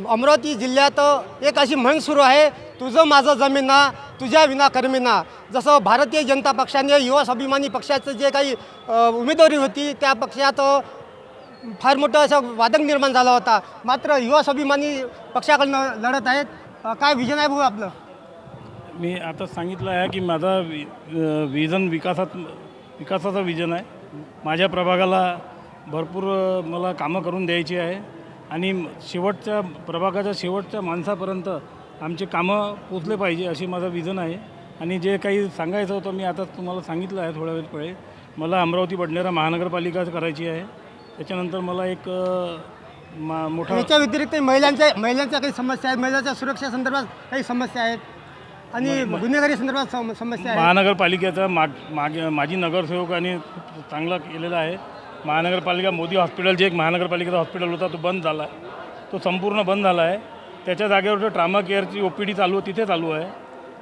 अमरावती जिल्ह्यात एक अशी म्हण सुरू आहे, तुझं माझं जमीना तुझ्या विना कर्मीना. जसं भारतीय जनता पक्षाने युवा स्वाभिमानी पक्षाचं जे काही उमेदवारी होती त्या पक्षात फार मोठं असं वादक निर्माण झाला होता. मात्र युवा स्वाभिमानी पक्षाकडनं लढत आहेत. काय विजन आहे भाऊ आपलं? मी आता सांगितलं आहे की माझा विजन विकासाचा विजन आहे. माझ्या प्रभागाला भरपूर मला कामं करून द्यायची आहे आणि शेवटच्या प्रभागाच्या शेवटच्या माणसापर्यंत आमचे कामं पोचले पाहिजे अशी माझं विजन आहे. आणि जे काही सांगायचं होतं मी आता तुम्हाला सांगितलं आहे थोड्या वेळ पहिले. मला अमरावती बडनेरा महानगरपालिका करायची आहे. त्याच्यानंतर मला एक मोठा याच्या व्यतिरिक्त महिलांच्या काही समस्या आहेत, महिलांच्या सुरक्षेसंदर्भात काही समस्या आहेत आणि गुन्हेगारी संदर्भात समस्या आहेत. महानगरपालिकेचा माजी नगरसेवकांनी खूप चांगला केलेला आहे. महानगरपालिका मोदी हॉस्पिटल जे एक महानगरपालिकेचा हॉस्पिटल होता तो बंद झाला आहे, तो संपूर्ण बंद झाला आहे. त्याच्या जागेवर ट्रामा केअरची OPD तिथे चालू आहे.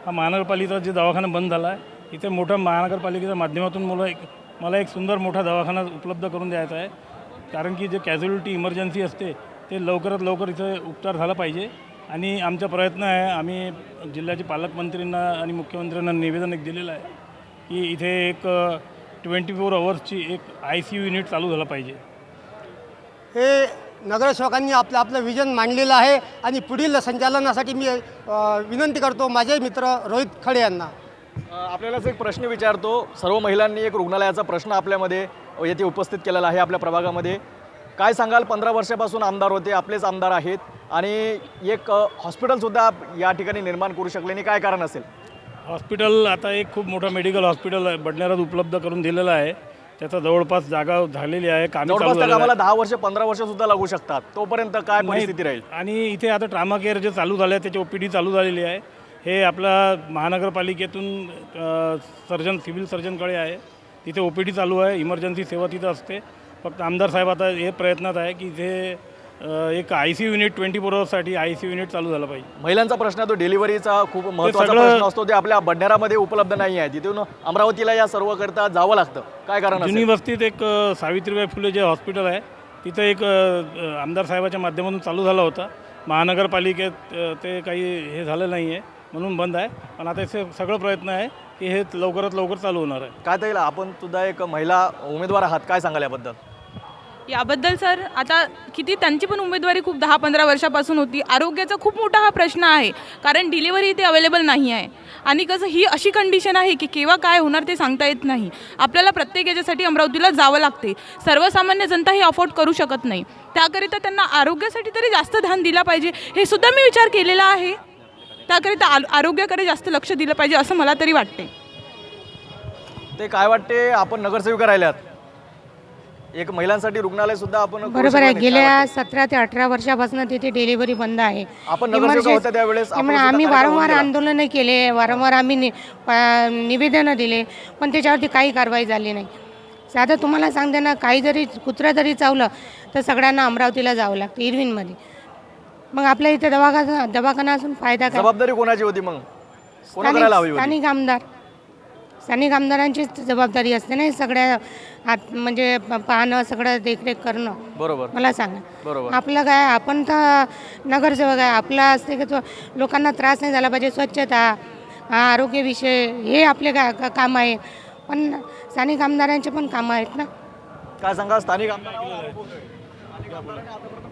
हा महानगरपालिकेचा जे दवाखाना बंद झाला आहे, इथे मोठा महानगरपालिकेच्या माध्यमातून मला एक सुंदर मोठा दवाखाना उपलब्ध करून द्यायचा आहे. कारण की जे कॅज्युअलिटी इमर्जन्सी असते ते लवकरात लवकर इथे उपचार झाला पाहिजे. आणि आमचा प्रयत्न आहे, आम्ही जिल्ह्याचे पालकमंत्र्यांना आणि मुख्यमंत्र्यांना निवेदन एक दिलेलं आहे की इथे एक 24 अवर्सची एक ICU युनिट चालू झालं पाहिजे. हे नगरसेवकांनी आपलं विजन मांडलेलं आहे आणि पुढील संचालनासाठी मी विनंती करतो माझे मित्र रोहित खडे यांना. आपल्यालाच एक प्रश्न विचारतो. सर्व महिलांनी एक रुग्णालयाचा प्रश्न आपल्यामध्ये येथे उपस्थित केलेला आहे आपल्या प्रभागामध्ये. काय सांगाल? 15 वर्षापासून आमदार होते, आपलेच आमदार आहेत आणि एक हॉस्पिटलसुद्धा या ठिकाणी निर्माण करू शकले नाही, काय कारण असेल? हॉस्पिटल आता एक खूप मोठं मेडिकल हॉस्पिटल बडनेरात उपलब्ध करून दिलेलं आहे. त्याचा जवळपास जागा झालेली आहे, कामे चालू झालेली आहे. आम्हाला 10 वर्ष 15 वर्ष सुद्धा लागू शकतात. तोपर्यंत काय परिस्थिती राहील? आणि इथे आता ट्रामा केअर जे चालू झाले आहे त्याची OPD चालू झालेली आहे. हे आपला महानगरपालिकेतून सिव्हिल सर्जनकडे आहे, तिथे OPD चालू आहे. इमर्जन्सी सेवा तिथं असते. फक्त आमदार साहेब आता हे प्रयत्नात आहे की इथे एक ICU युनिट 24 अवर्ससाठी ICU युनिट चालू झालं पाहिजे. महिलांचा प्रश्न तो डिलिव्हरीचा खूप महत्त्वाचा प्रश्न असतो, ते आपल्या बडनेरामध्ये उपलब्ध नाही आहे. तिथून अमरावतीला या सर्व करता जावं लागतं. काय कारण असेल? जुनी वस्तीत एक सावित्रीबाई फुले जे हॉस्पिटल आहे तिथं एक आमदार साहेबाच्या माध्यमातून चालू झाला होता. महानगरपालिकेत ते काही हे झालं नाही आहे म्हणून बंद आहे. पण आता हे सगळं प्रयत्न आहे की हे लवकरात लवकर चालू होणार आहे. काय ताईला, आपण सुद्धा एक महिला उमेदवार आहात, काय सांगाल याबद्दल? याबद्दल सर, आता किती त्यांची पण उमेदवारी खूप 10-15 वर्षापासून होती. आरोग्याचा खूप मोठा हा प्रश्न आहे, कारण डिलिव्हरी इथे अवेलेबल नाही आहे. आणि कसं ही अशी कंडिशन आहे की केव्हा काय होणार ते सांगता येत नाही. आपल्याला प्रत्येक याच्यासाठी अमरावतीला जावं लागते. सर्वसामान्य जनता ही अफोर्ड करू शकत नाही. त्याकरिता त्यांना आरोग्यासाठी तरी जास्त ध्यान दिलं पाहिजे, हे सुद्धा मी विचार केलेला आहे. त्याकरिता आरोग्याकडे जास्त लक्ष दिलं पाहिजे असं मला तरी वाटते. ते काय वाटते? आपण नगरसेविका राहिल्यात, एक महिलांसाठी रुग्णालय सुद्धा आपण बरोबर आहे. गेल्या 17 ते 18 वर्षापासून तिथे डिलिव्हरी बंद आहे. आपण नगरसेविका होत्या त्यावेळेस आम्ही वारंवार आंदोलनं केले, वारंवार आम्ही निवेदनं दिले, पण त्याच्यावरती काही कारवाई झाली नाही. साधं तुम्हाला सांगते ना, काही जरी कुत्रा जरी चावलं तर सगळ्यांना अमरावतीला जावं लागतं इरविनमध्ये. मग आपल्या इथे दवाखाना असून फायदा काय? जबाबदारी कोणाची होती मग? कोणाला हवी होती? स्थानिक आमदारांचीच जबाबदारी असते ना सगळ्या म्हणजे पाहणं, सगळं देखरेख करणं. बरोबर, मला सांगा. बरोबर. आपलं काय, आपण तर नगरसेवक आहे, आपला असते की लोकांना त्रास नाही झाला पाहिजे, स्वच्छता, आरोग्यविषय हे आपले काम आहे. पण स्थानिक आमदारांचे पण कामं आहेत ना. काय सांगा स्थानिक आमदार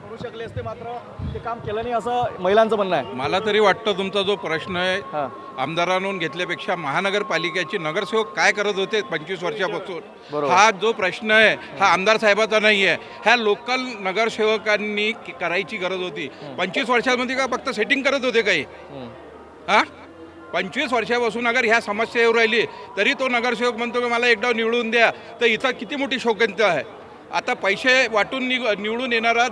करू शकले असते, मात्र ते काम केलं नाही असं महिलांचं म्हणणं आहे. मला तरी वाटतं तुमचा जो प्रश्न आहे हां. आमदारांहून घेतल्यापेक्षा महानगरपालिकेचे नगरसेवक काय करत होते 25 वर्षापासून, बरोबर. हा जो प्रश्न आहे हा आमदार साहेबाचा नाही आहे, ह्या लोकल नगरसेवकांनी करायची गरज होती. 25 वर्षांमध्ये का फक्त सेटिंग करत होते काही? हां, 25 वर्षापासून अगर ह्या समस्या येऊ राहिली तरी तो नगरसेवक म्हणतो की मला एकदा निवडून द्या, तर इथं किती मोठी शोकांतिका आहे. आता पैसे वाटून निवडून येणारा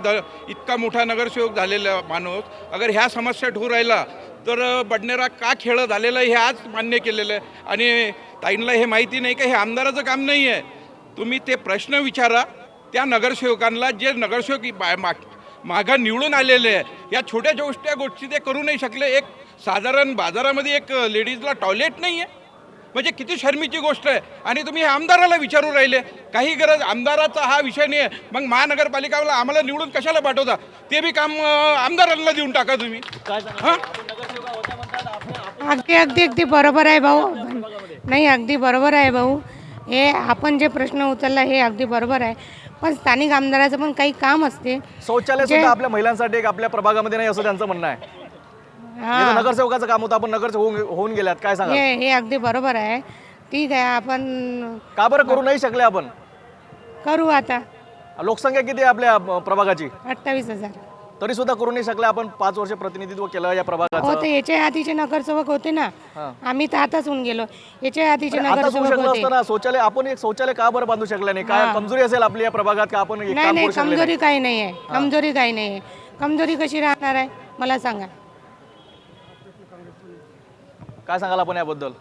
इतका मोठा नगरसेवक झालेला माणूस अगर ह्या समस्या ठेवू राहिला तर बडनेरा का खेळ झालेलं आहे हे आज मान्य केलेलं आहे. आणि ताईंना हे माहिती नाही का हे आमदाराचं काम नाही आहे. तुम्ही ते प्रश्न विचारा त्या नगरसेवकांना, जे नगरसेवक मागं निवडून आलेले आहे. या छोट्या गोष्टी ते करू नाही शकले. एक साधारण बाजारामध्ये एक लेडीजला टॉयलेट नाही आहे, म्हणजे किती शर्मीची गोष्ट आहे. आणि तुम्ही हे आमदाराला विचारू राहिले, काही गरज आमदाराचा हा विषय नाही आहे. मग महानगरपालिकाला आम्हाला निवडून कशाला पाठवता? ते बी काम आमदारांना देऊन टाका तुम्ही. हां, अगदी बरोबर आहे भाऊ. नाही, अगदी बरोबर आहे भाऊ. हे आपण जे प्रश्न उचलला हे अगदी बरोबर आहे, पण स्थानिक आमदाराचं पण काही काम असते. शौचालय सुद्धा आपल्या महिलांसाठी एक आपल्या प्रभागामध्ये नाही असं त्यांचं म्हणणं आहे. हे तर नगरसेवकाचं काम होतं, आपण नगरसेवक होऊन गेल्यात, काय सांगा? हे अगदी बरोबर आहे. ठीक आहे, आपण का बरं करू नाही शकले? आपण करू. आता लोकसंख्या किती आहे आपल्या प्रभागाची? 28,000 तरी सुद्धा करू नाही शकले आपण. 5 वर्ष प्रतिनिधित्व केलं या प्रभागाचं. होते. याच्या आधीचे नगरसेवक होते ना, आम्ही तर आताच होऊन गेलो. याच्या आधीचे आता होऊ नगरसेवक शकलं होते. असतं ना शौचालय. आपण एक शौचालय का बरं बांधू शकले नाही? काय कमजोरी असेल आपली या प्रभागात का आपण एक काम नाही, करू शकले नाही? कमजोरी काही नाही आहे. कमजोरी काही नाही आहे. कमजोरी कशी राहणार आहे मला सांगा. काय सांगाल आपण याबद्दल?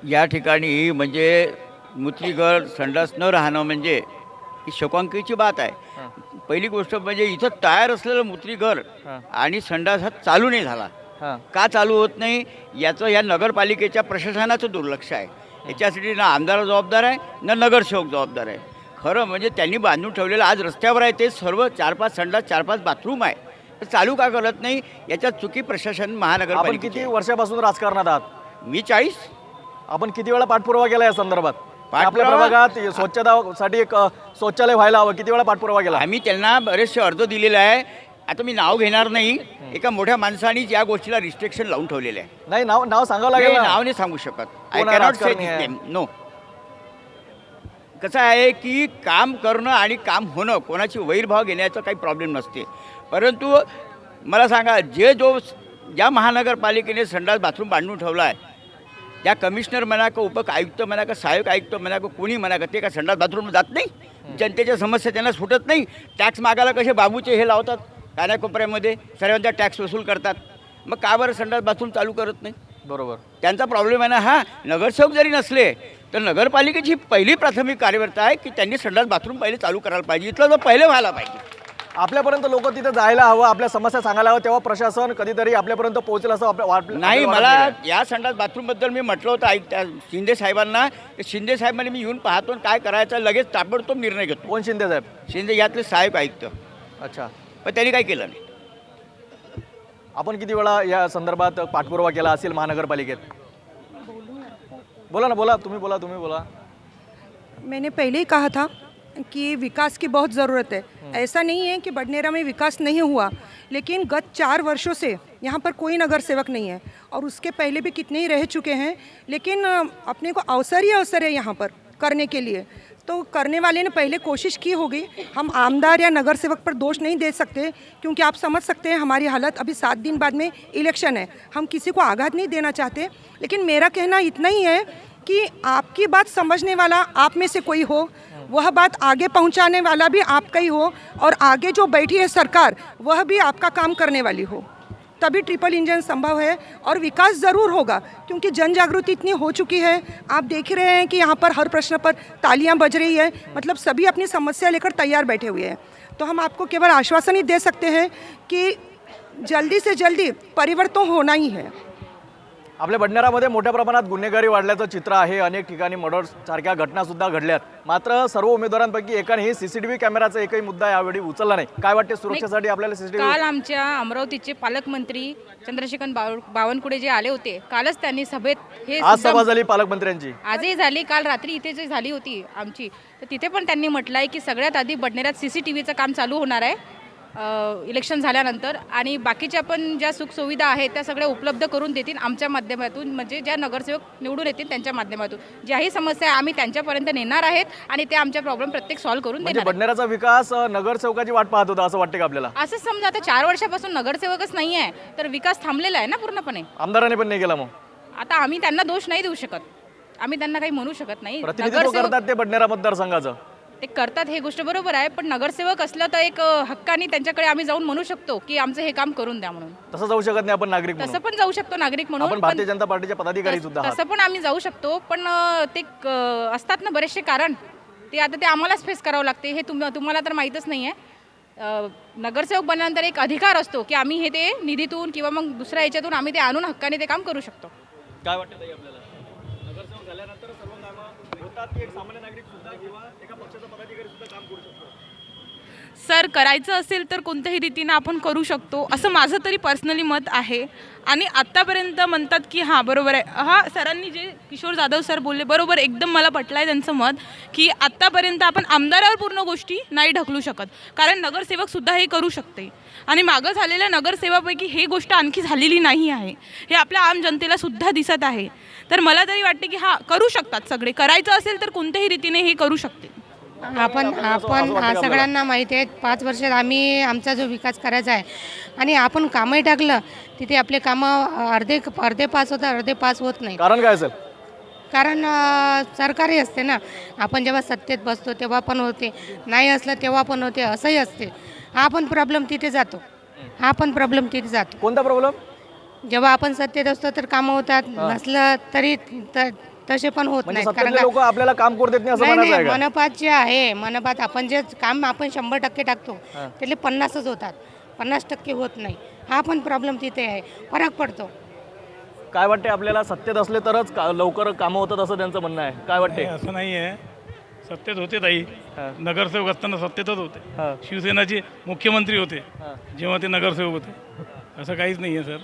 या ठिकाणी म्हणजे मूत्रीघर संडास न राहणं म्हणजे ही शोकांकीची बात आहे. पहिली गोष्ट म्हणजे इथं तयार असलेलं मूत्रीघर आणि संडास हा चालू नाही झाला. का चालू होत नाही याचं या नगरपालिकेच्या प्रशासनाचं दुर्लक्ष आहे. याच्यासाठी ना आमदार जबाबदार आहे ना नगरसेवक जबाबदार आहे. खरं म्हणजे त्यांनी बांधून ठेवलेलं आज रस्त्यावर आहे ते सर्व 4-5 संडास 4-5 बाथरूम आहे, तर चालू का करत नाही? याच्यात चुकी प्रशासन आपण महानगरपालिकेची किती आहे. वर्षापासून राजकारणात आहात? मी 40. आपण किती वेळा पाठपुरावा केला या संदर्भात? आपल्या पाठपुरावा- प्रभागात स्वच्छतासाठी एक शौचालय व्हायला हवं, किती वेळा पाठपुरावा केला? आम्ही त्यांना बरेचसे अर्ज दिलेले आहे. आता मी नाव घेणार नाही. एका मोठ्या माणसाने या गोष्टीला रिस्ट्रिक्शन लावून ठेवलेले आहे. नाही, नाव सांगावं लागेल नाही, ना. नाव नाही सांगू शकत. आय कोण आहे कॅनॉट से राजकारणी आहे? नो. कसं आहे की काम करणं आणि काम होणं कोणाची वैरभाव घेण्याचा काही प्रॉब्लेम नसते. परंतु मला सांगा, ज्या महानगरपालिकेने संडास बाथरूम बांधून ठेवला आहे, त्या कमिशनर म्हणा का उपआयुक्त म्हणा का सहाय्यक आयुक्त म्हणा का कोणी म्हणा का, ते का संडास बाथरूम जात नाही? जनतेच्या समस्या त्यांना सुटत नाही? टॅक्स मागायला कसे बाबूचे हे लावतात कानाकोपऱ्यामध्ये, सर्वांचा टॅक्स वसूल करतात. मग का बरं संडास बाथरूम चालू करत नाही? बरोबर. त्यांचा प्रॉब्लेम आहे ना. हा नगरसेवक जरी नसले तर नगरपालिकेची पहिली प्राथमिक कार्यकर्ता आहे की त्यांनी संडास बाथरूम पहिले चालू करायला पाहिजे. इथलं जो पहिले व्हायला पाहिजे. आपल्यापर्यंत लोक तिथे जायला हवं, आपल्या समस्या सांगायला हवं, तेव्हा प्रशासन कधीतरी आपल्यापर्यंत पोहोचेल असं नाही, मला या संडास बाथरूमबद्दल मी म्हटलं होतं त्या शिंदे साहेबांना. शिंदे साहेबांनी मी येऊन पाहतो काय करायचं, लगेच ताबडतोब निर्णय घेतो. कोण शिंदे साहेब? शिंदे यातले सहाय्यक आयुक्त. अच्छा. पण त्यांनी काय केलं नाही. आपण किती वेळा या संदर्भात पाठपुरावा केला असेल महानगरपालिकेत? बोला ना, तुम्ही बोला. मैंने पहले ही कहा था कि विकास की बहुत ज़रूरत है. ऐसा नहीं है कि बडनेरा में विकास नहीं हुआ, लेकिन गत 4 वर्षों से यहाँ पर कोई नगर सेवक नहीं है, और उसके पहले भी कितने ही रह चुके हैं. लेकिन अपने को अवसर ही अवसर है यहाँ पर करने के लिए. तो करने वाले ने पहले कोशिश की होगी. हम आमदार या नगर सेवक पर दोष नहीं दे सकते, क्योंकि आप समझ सकते हैं हमारी हालत. अभी 7 दिन बाद में इलेक्शन है. हम किसी को आघात नहीं देना चाहते, लेकिन मेरा कहना इतना ही है कि आपकी बात समझने वाला आप में से कोई हो, वह बात आगे पहुंचाने वाला भी आपका ही हो, और आगे जो बैठी है सरकार वह भी आपका काम करने वाली हो. तभी ट्रिपल इंजन संभव है और विकास ज़रूर होगा, क्योंकि जन जागृति इतनी हो चुकी है. आप देख रहे हैं कि यहाँ पर हर प्रश्न पर तालियां बज रही है. मतलब सभी अपनी समस्या लेकर तैयार बैठे हुए हैं. तो हम आपको केवल आश्वासन ही दे सकते हैं कि जल्दी से जल्दी परिवर्तन होना ही है. आपल्या बडनेरामध्ये मोठ्या प्रमाणात गुन्हेगारी वाढल्याचं चित्र आहे. अनेक ठिकाणी मर्डर सारख्या घटना सुद्धा घडल्यात. मात्र सर्व उमेदवारांपैकी एकानेही सीसीटीव्ही कॅमेराचा एकही मुद्दा यावेळी उचलला नाही. काय वाटते सुरक्षेसाठी आपल्याला सीसीटीव्ही? काल आमच्या अमरावतीचे पालकमंत्री चंद्रशेखर बावनकुळे जे आले होते, कालच त्यांनी सभेत हे आज सभा झाली पालकमंत्र्यांची. आजही झाली, काल रात्री इथे जे झाली होती आमची, तर तिथे पण त्यांनी म्हटलं आहे की सगळ्यात आधी बडनेरात CCTVचं काम चालू होणार आहे. इलेक्शन झाल्यानंतर, आणि बाकीच्या पण ज्या सुखसुविधा आहेत त्या सगळ्या उपलब्ध करून देतील आमच्या माध्यमातून, म्हणजे ज्या नगरसेवक निवडून येतील त्यांच्या माध्यमातून. ज्याही समस्या आहे आम्ही त्यांच्यापर्यंत नेणार आहेत आणि ते आमच्या प्रॉब्लेम प्रत्येक सॉल्व्ह करून म्हणजे देणार. बडनेराचा विकास नगरसेवकाची वाट पाहत होता असं वाटतं का आपल्याला? असंच समजा आता 4 वर्षापासून नगरसेवकच नाही आहे तर विकास थांबलेला आहे ना पूर्णपणे. आमदारांनी पण नाही केला. मग आता आम्ही त्यांना दोष नाही देऊ शकत, आम्ही त्यांना काही म्हणू शकत नाही. प्रतिनिधित्व करतात ते बडनेरा मतदारसंघाचं, ते करतात हे गोष्ट बरोबर आहे, पण नगरसेवक असलं तर एक हक्काने त्यांच्याकडे आम्ही जाऊन म्हणू शकतो की आमचं हे काम करून द्या म्हणून. तसं जाऊ शकत नाही आपण नागरिक म्हणून. तसं पण जाऊ शकतो नागरिक म्हणून, आपण भारतीय जनता पार्टीचे पदाधिकारी सुद्धा आहात. तसं पण आम्ही जाऊ शकतो, पण ते असतात ना बरेचसे कारण, ते आता ते आम्हालाच फेस करावं लागते. हे तुम्हाला तर माहीतच नाही आहे. नगरसेवक बनल्यानंतर एक अधिकार असतो की आम्ही हे ते निधीतून किंवा मग दुसऱ्या याच्यातून आम्ही ते आणून हक्काने ते काम करू शकतो. काय वाटतं ताई आपल्याला? नगरसेवक झाल्यानंतर सर्व कामं होतात की एक सामान्य नागरिक सुद्धा किंवा एका पक्षाचा पदाधिकारी सुद्धा काम करू शकतो? सर, करायचं असेल तर कोणत्याही रीतीनं आपण करू शकतो असं माझं तरी पर्सनली मत आहे. आणि आत्तापर्यंत म्हणतात की हां बरोबर आहे, हां सरांनी जे किशोर जाधव सर बोलले बरोबर, एकदम मला पटलं आहे त्यांचं मत की आत्तापर्यंत आपण आमदारावर पूर्ण गोष्टी नाही ढकलू शकत, कारण नगरसेवकसुद्धा हे करू शकते. आणि मागं झालेल्या नगरसेवापैकी हे गोष्ट आणखी झालेली नाही आहे, हे आपल्या आम जनतेला सुद्धा दिसत आहे. तर मला तरी वाटते की हां करू शकतात सगळे, करायचं असेल तर कोणत्याही रीतीने हे करू शकते. आपण सगळ्यांना माहिती आहे 5 वर्षात आम्ही आमचा जो विकास करायचा आहे आणि आपण कामही टाकलं तिथे आपले कामं अर्धे पास होतात, अर्धे पास होत नाही. कारण काय असेल? कारण सरकारी असते ना, आपण जेव्हा सत्तेत बसतो तेव्हा पण होते, नाही असलं तेव्हा पण होते, असंही असते. हा पण प्रॉब्लेम तिथे जातो. कोणता प्रॉब्लेम? जेव्हा आपण सत्तेत असतो तर कामं होतात, नसलं तरी तसे पण होत म्हणजे नाही. सत्तेतले लोक आपल्याला काम करू देत नाही असं म्हणायचं आहे का? मनपात जे आहे, मनपात आपण जे काम आपण 100% टाकतो त्यातले 50च होतात, 50% होत नाही. हा पण प्रॉब्लेम तिथे आहे, फरक पडतो. काय वाटते आपल्याला? सत्तेत असले तरच लवकर कामं होतात असं त्यांचं म्हणणं आहे. काय वाटते? असं नाही आहे, सत्तेत होते ताई, नगरसेवक असताना सत्तेतच होते. शिवसेनाचे मुख्यमंत्री होते जेव्हा ते नगरसेवक होते. असं काहीच नाही आहे सर.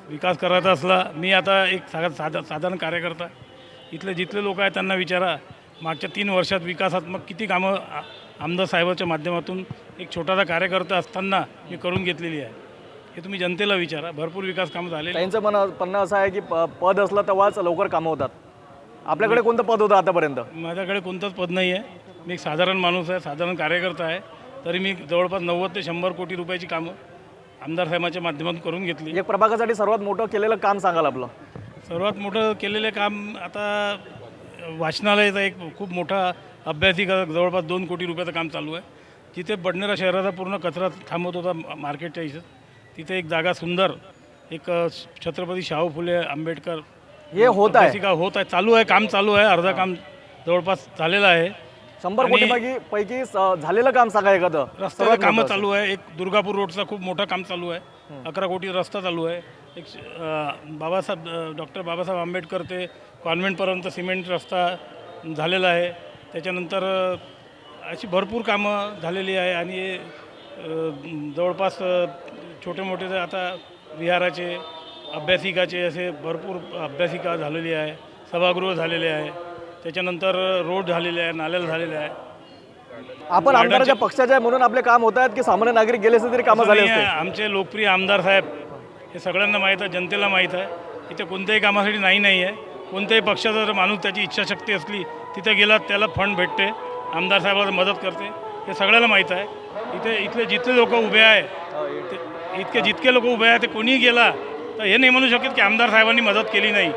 विकास करायचा असला, मी आता एक साधारण कार्यकर्ता, इथले जिथले लोक आहेत त्यांना विचारा, मागच्या 3 वर्षात विकासात्मक किती कामं आमदार साहेबाच्या माध्यमातून एक छोटासा कार्यकर्ता असताना मी करून घेतलेली आहे. हे तुम्ही जनतेला विचारा, भरपूर विकास कामं झाले. त्यांचं म्हणणं असं आहे की पद असलं तेव्हाच लवकर कामं होतात. आपल्याकडे कोणतं पद होतं आतापर्यंत? माझ्याकडे कोणतंच पद नाही आहे. मी एक साधारण माणूस आहे, साधारण कार्यकर्ता आहे, तरी मी जवळपास 90 ते 100 कोटी रुपयाची कामं आमदार साहेबांच्या माध्यमातून करून घेतली. एक प्रभागासाठी सर्वात मोठं केलेलं काम सांगाल आपलं? सर्वात मोठं केलेलं काम आता वाचनालयाचा एक खूप मोठा अभ्यासिका, जवळपास 2 कोटी रुपयाचं काम चालू आहे. जिथे बडनेरा शहराचा पूर्ण कचरा थांबवत होता मार्केटच्या इथं, तिथे एक जागा सुंदर, एक छत्रपती शाहू फुले आंबेडकर हे होत आहे, होत आहे, चालू आहे, काम चालू आहे. अर्धा काम जवळपास झालेलं आहे. 100 कोटी झालेलं काम सांगा एखादं. रस्त्याचं कामं चालू आहे. एक दुर्गापूर रोडचं खूप मोठं काम चालू आहे. 11 कोटी रस्ता चालू आहे. एक डॉक्टर बाबासाहेब आंबेडकर ते कॉन्व्हेंटपर्यंत सिमेंट रस्ता झालेला आहे. त्याच्यानंतर अशी भरपूर कामं झालेली आहे. आणि जवळपास छोटे मोठे आता विहाराचे, अभ्यासिकाचे असे भरपूर अभ्यासिका झालेली आहे. सभागृह झालेले आहे. त्याच्यानंतर रोड झालेले आहे, नाल्याला झालेले आहे. आपण आमदाराच्या पक्षाचे म्हणून आपले काम होत आहेत की सामान्य नागरिक गेले असते तरी कामं झाले असते? आमचे लोकप्रिय आमदार साहेब हे सगळ्यांना माहीत आहे, जनतेला माहीत आहे. इथे कोणत्याही कामासाठी नाही आहे. कोणत्याही पक्षाचा जर माणूस त्याची इच्छाशक्ती असली तिथे गेला त्याला फंड भेटते, आमदार साहेबाला मदत करते, हे सगळ्याला माहीत आहे. इथले जितके लोक उभे आहे, जितके लोक उभे आहे ते कोणीही गेला तर हे नाही म्हणू शकत की आमदार साहेबांनी मदत केली नाही.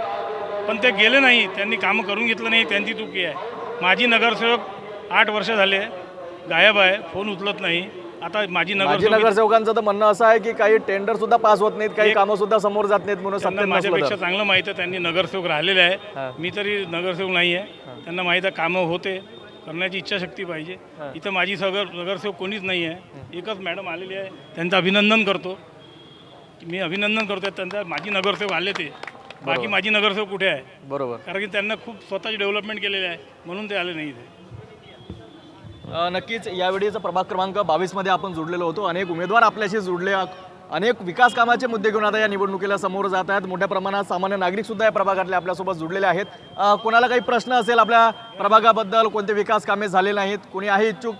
पण ते गेले नाही, त्यांनी कामं करून घेतलं नाही, त्यांची चुकी आहे. माझी नगरसेवक 8 वर्ष झाले गायब आहे, फोन उचलत नाही. आता माझी नगरसेवकांचं तर म्हणणं असं आहे की काही टेंडर सुद्धा पास होत नाहीत, काही कामं सुद्धा समोर जात नाहीत म्हणून सत्तेत माझ्यापेक्षा चांगलं माहीत आहे. त्यांनी नगरसेवक राहिलेले आहे, मी तरी नगरसेवक नाही आहे. त्यांना माहीत आहे कामं होते, करण्याची इच्छाशक्ती पाहिजे. इथं माझी नगरसेवक कोणीच नाही आहे, एकच मॅडम आलेली आहे. त्यांचं अभिनंदन करतो मी, अभिनंदन करतो त्यांचा. माझी नगरसेवक आले ते, बाकी माझी नगरसेवक कुठे आहे? बरोबर, कारण की त्यांना खूप स्वतःची डेव्हलपमेंट केलेली आहे म्हणून ते आले नाही इथे. नक्कीच यावेळीचा प्रभाग क्रमांक 22मध्ये आपण जुडलेलो होतो. अनेक उमेदवार आपल्याशी जुडले, अनेक विकास कामाचे मुद्दे घेऊन आता या निवडणुकीला समोर जात आहेत. मोठ्या प्रमाणात सामान्य नागरिक सुद्धा या प्रभागातले आपल्यासोबत जुडलेले आहेत. कोणाला काही प्रश्न असेल आपल्या प्रभागाबद्दल, कोणते विकास कामे झाले नाहीत, कोणी आहे इच्छुक?